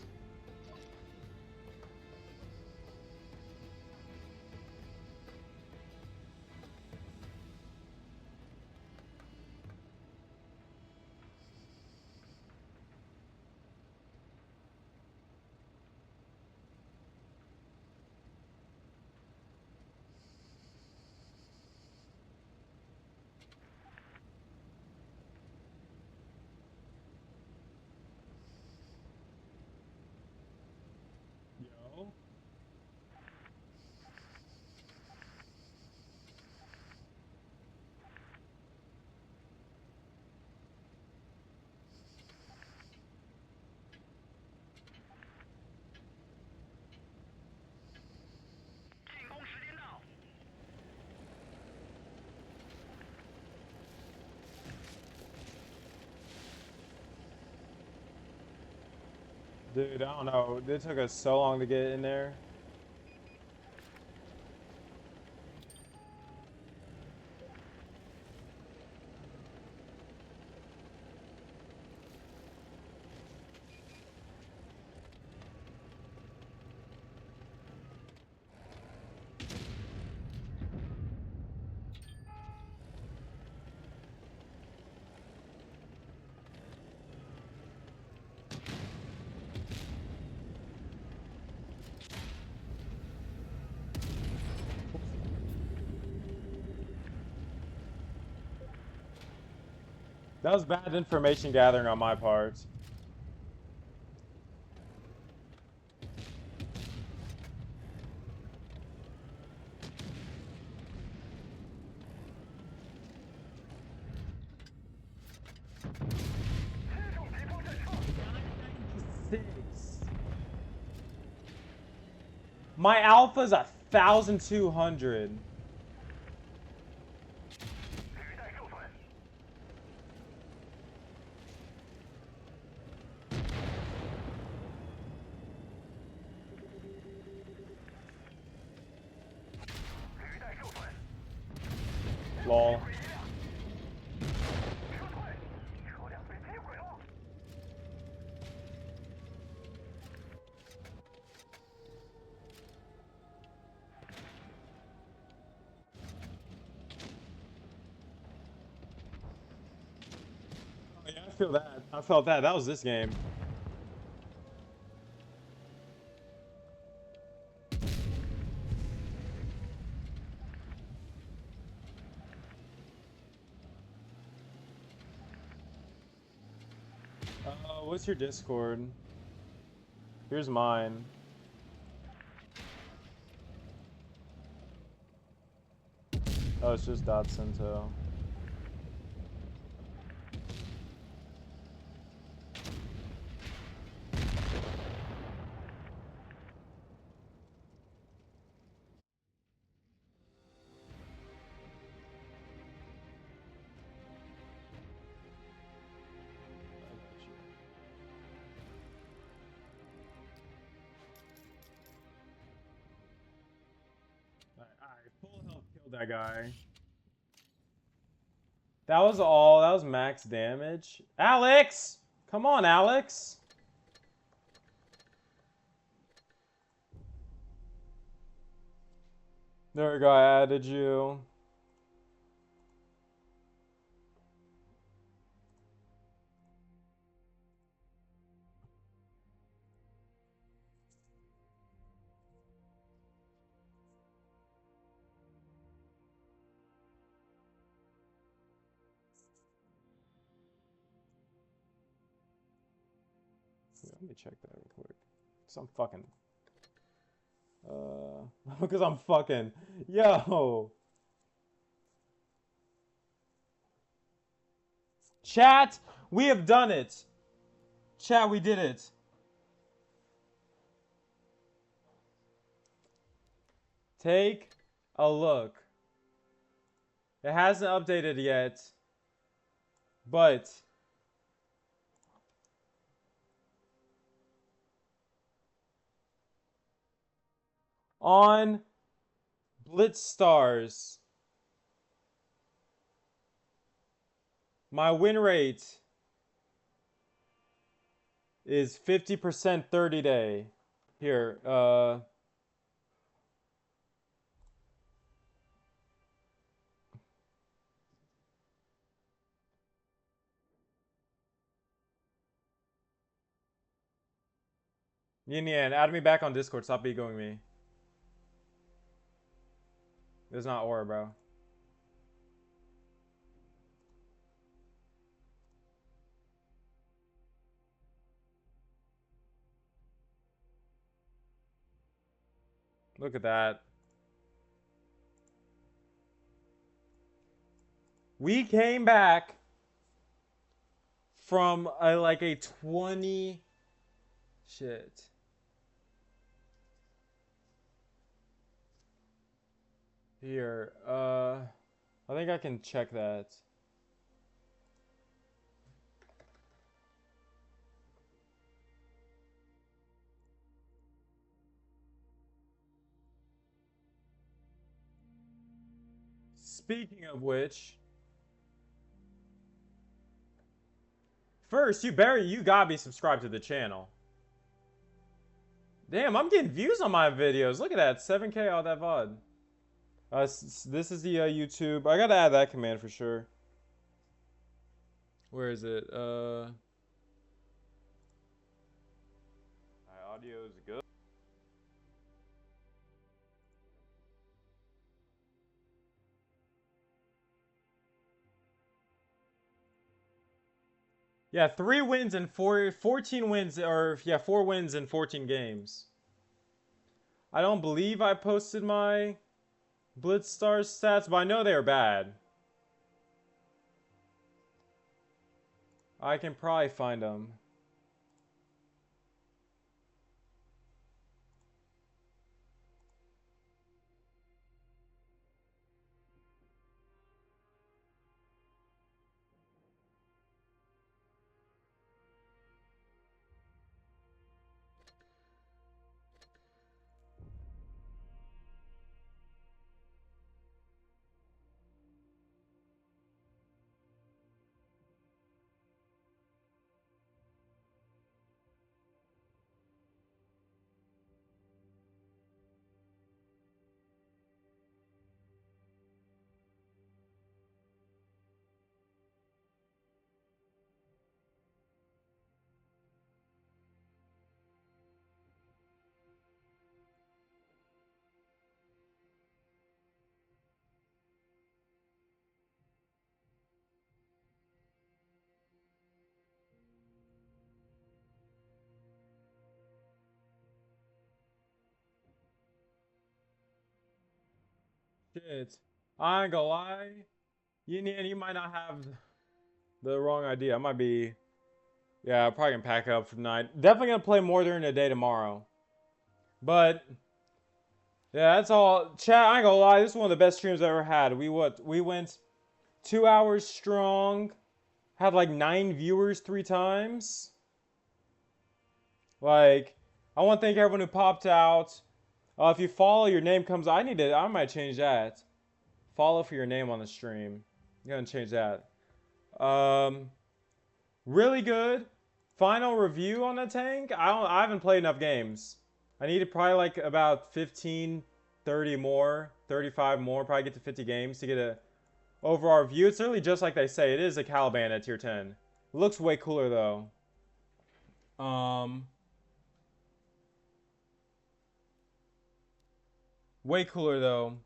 [SPEAKER 1] Dude, I don't know. It took us so long to get in there. That was bad information gathering on my part. My alpha's 1,200. Lol. Oh, yeah, I feel that. I felt that. That was this game. What's your Discord? Here's mine. Oh, it's just .cento. Alright, full health killed that guy. That was all. That was max damage. Alex! Come on, Alex! There we go, I added you. Let me check that real quick. Cause I'm fucking. Because I'm fucking. Yo! Chat, we have done it! Chat, we did it. Take a look. It hasn't updated yet, but on Blitz Stars, my win rate is 50% 30 day. Here, Yin Yan, add me back on Discord. Stop egoing me. It's not Aura, bro. Look at that. We came back from like a 20 shit. Here, I think I can check that. speaking of which, first, you gotta be subscribed to the channel. Damn, I'm getting views on my videos. Look at that, 7K all that VOD. This is the YouTube. I gotta add that command for sure. Where is it? My audio is good. Yeah, 3 wins and 14 wins, or yeah, 4 wins in 14 games. I don't believe I posted my Blitz Stars stats, but I know they're bad. I can probably find them. Shit. I ain't gonna lie. You might not have the wrong idea. I might be... Yeah, I'm probably gonna pack up for tonight. Definitely gonna play more during the day tomorrow. But... Yeah, that's all. Chat, I ain't gonna lie. This is one of the best streams I've ever had. We went 2 hours strong. Had like 9 viewers 3 times. Like, I want to thank everyone who popped out. If you follow, your name comes. I might change that. Follow for your name on the stream. I'm gonna change that. Really good. Final review on the tank. I haven't played enough games. I need to probably like about 15, 30 more, 35 more. Probably get to 50 games to get a overall review. It's really just like they say. It is a Caliban at tier 10. It looks way cooler though. Way cooler though.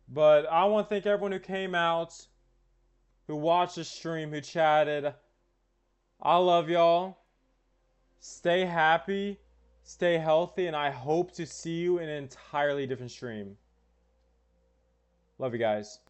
[SPEAKER 1] But I want to thank everyone who came out, who watched the stream, who chatted. I love y'all. Stay happy, stay healthy, and I hope to see you in an entirely different stream. Love you guys.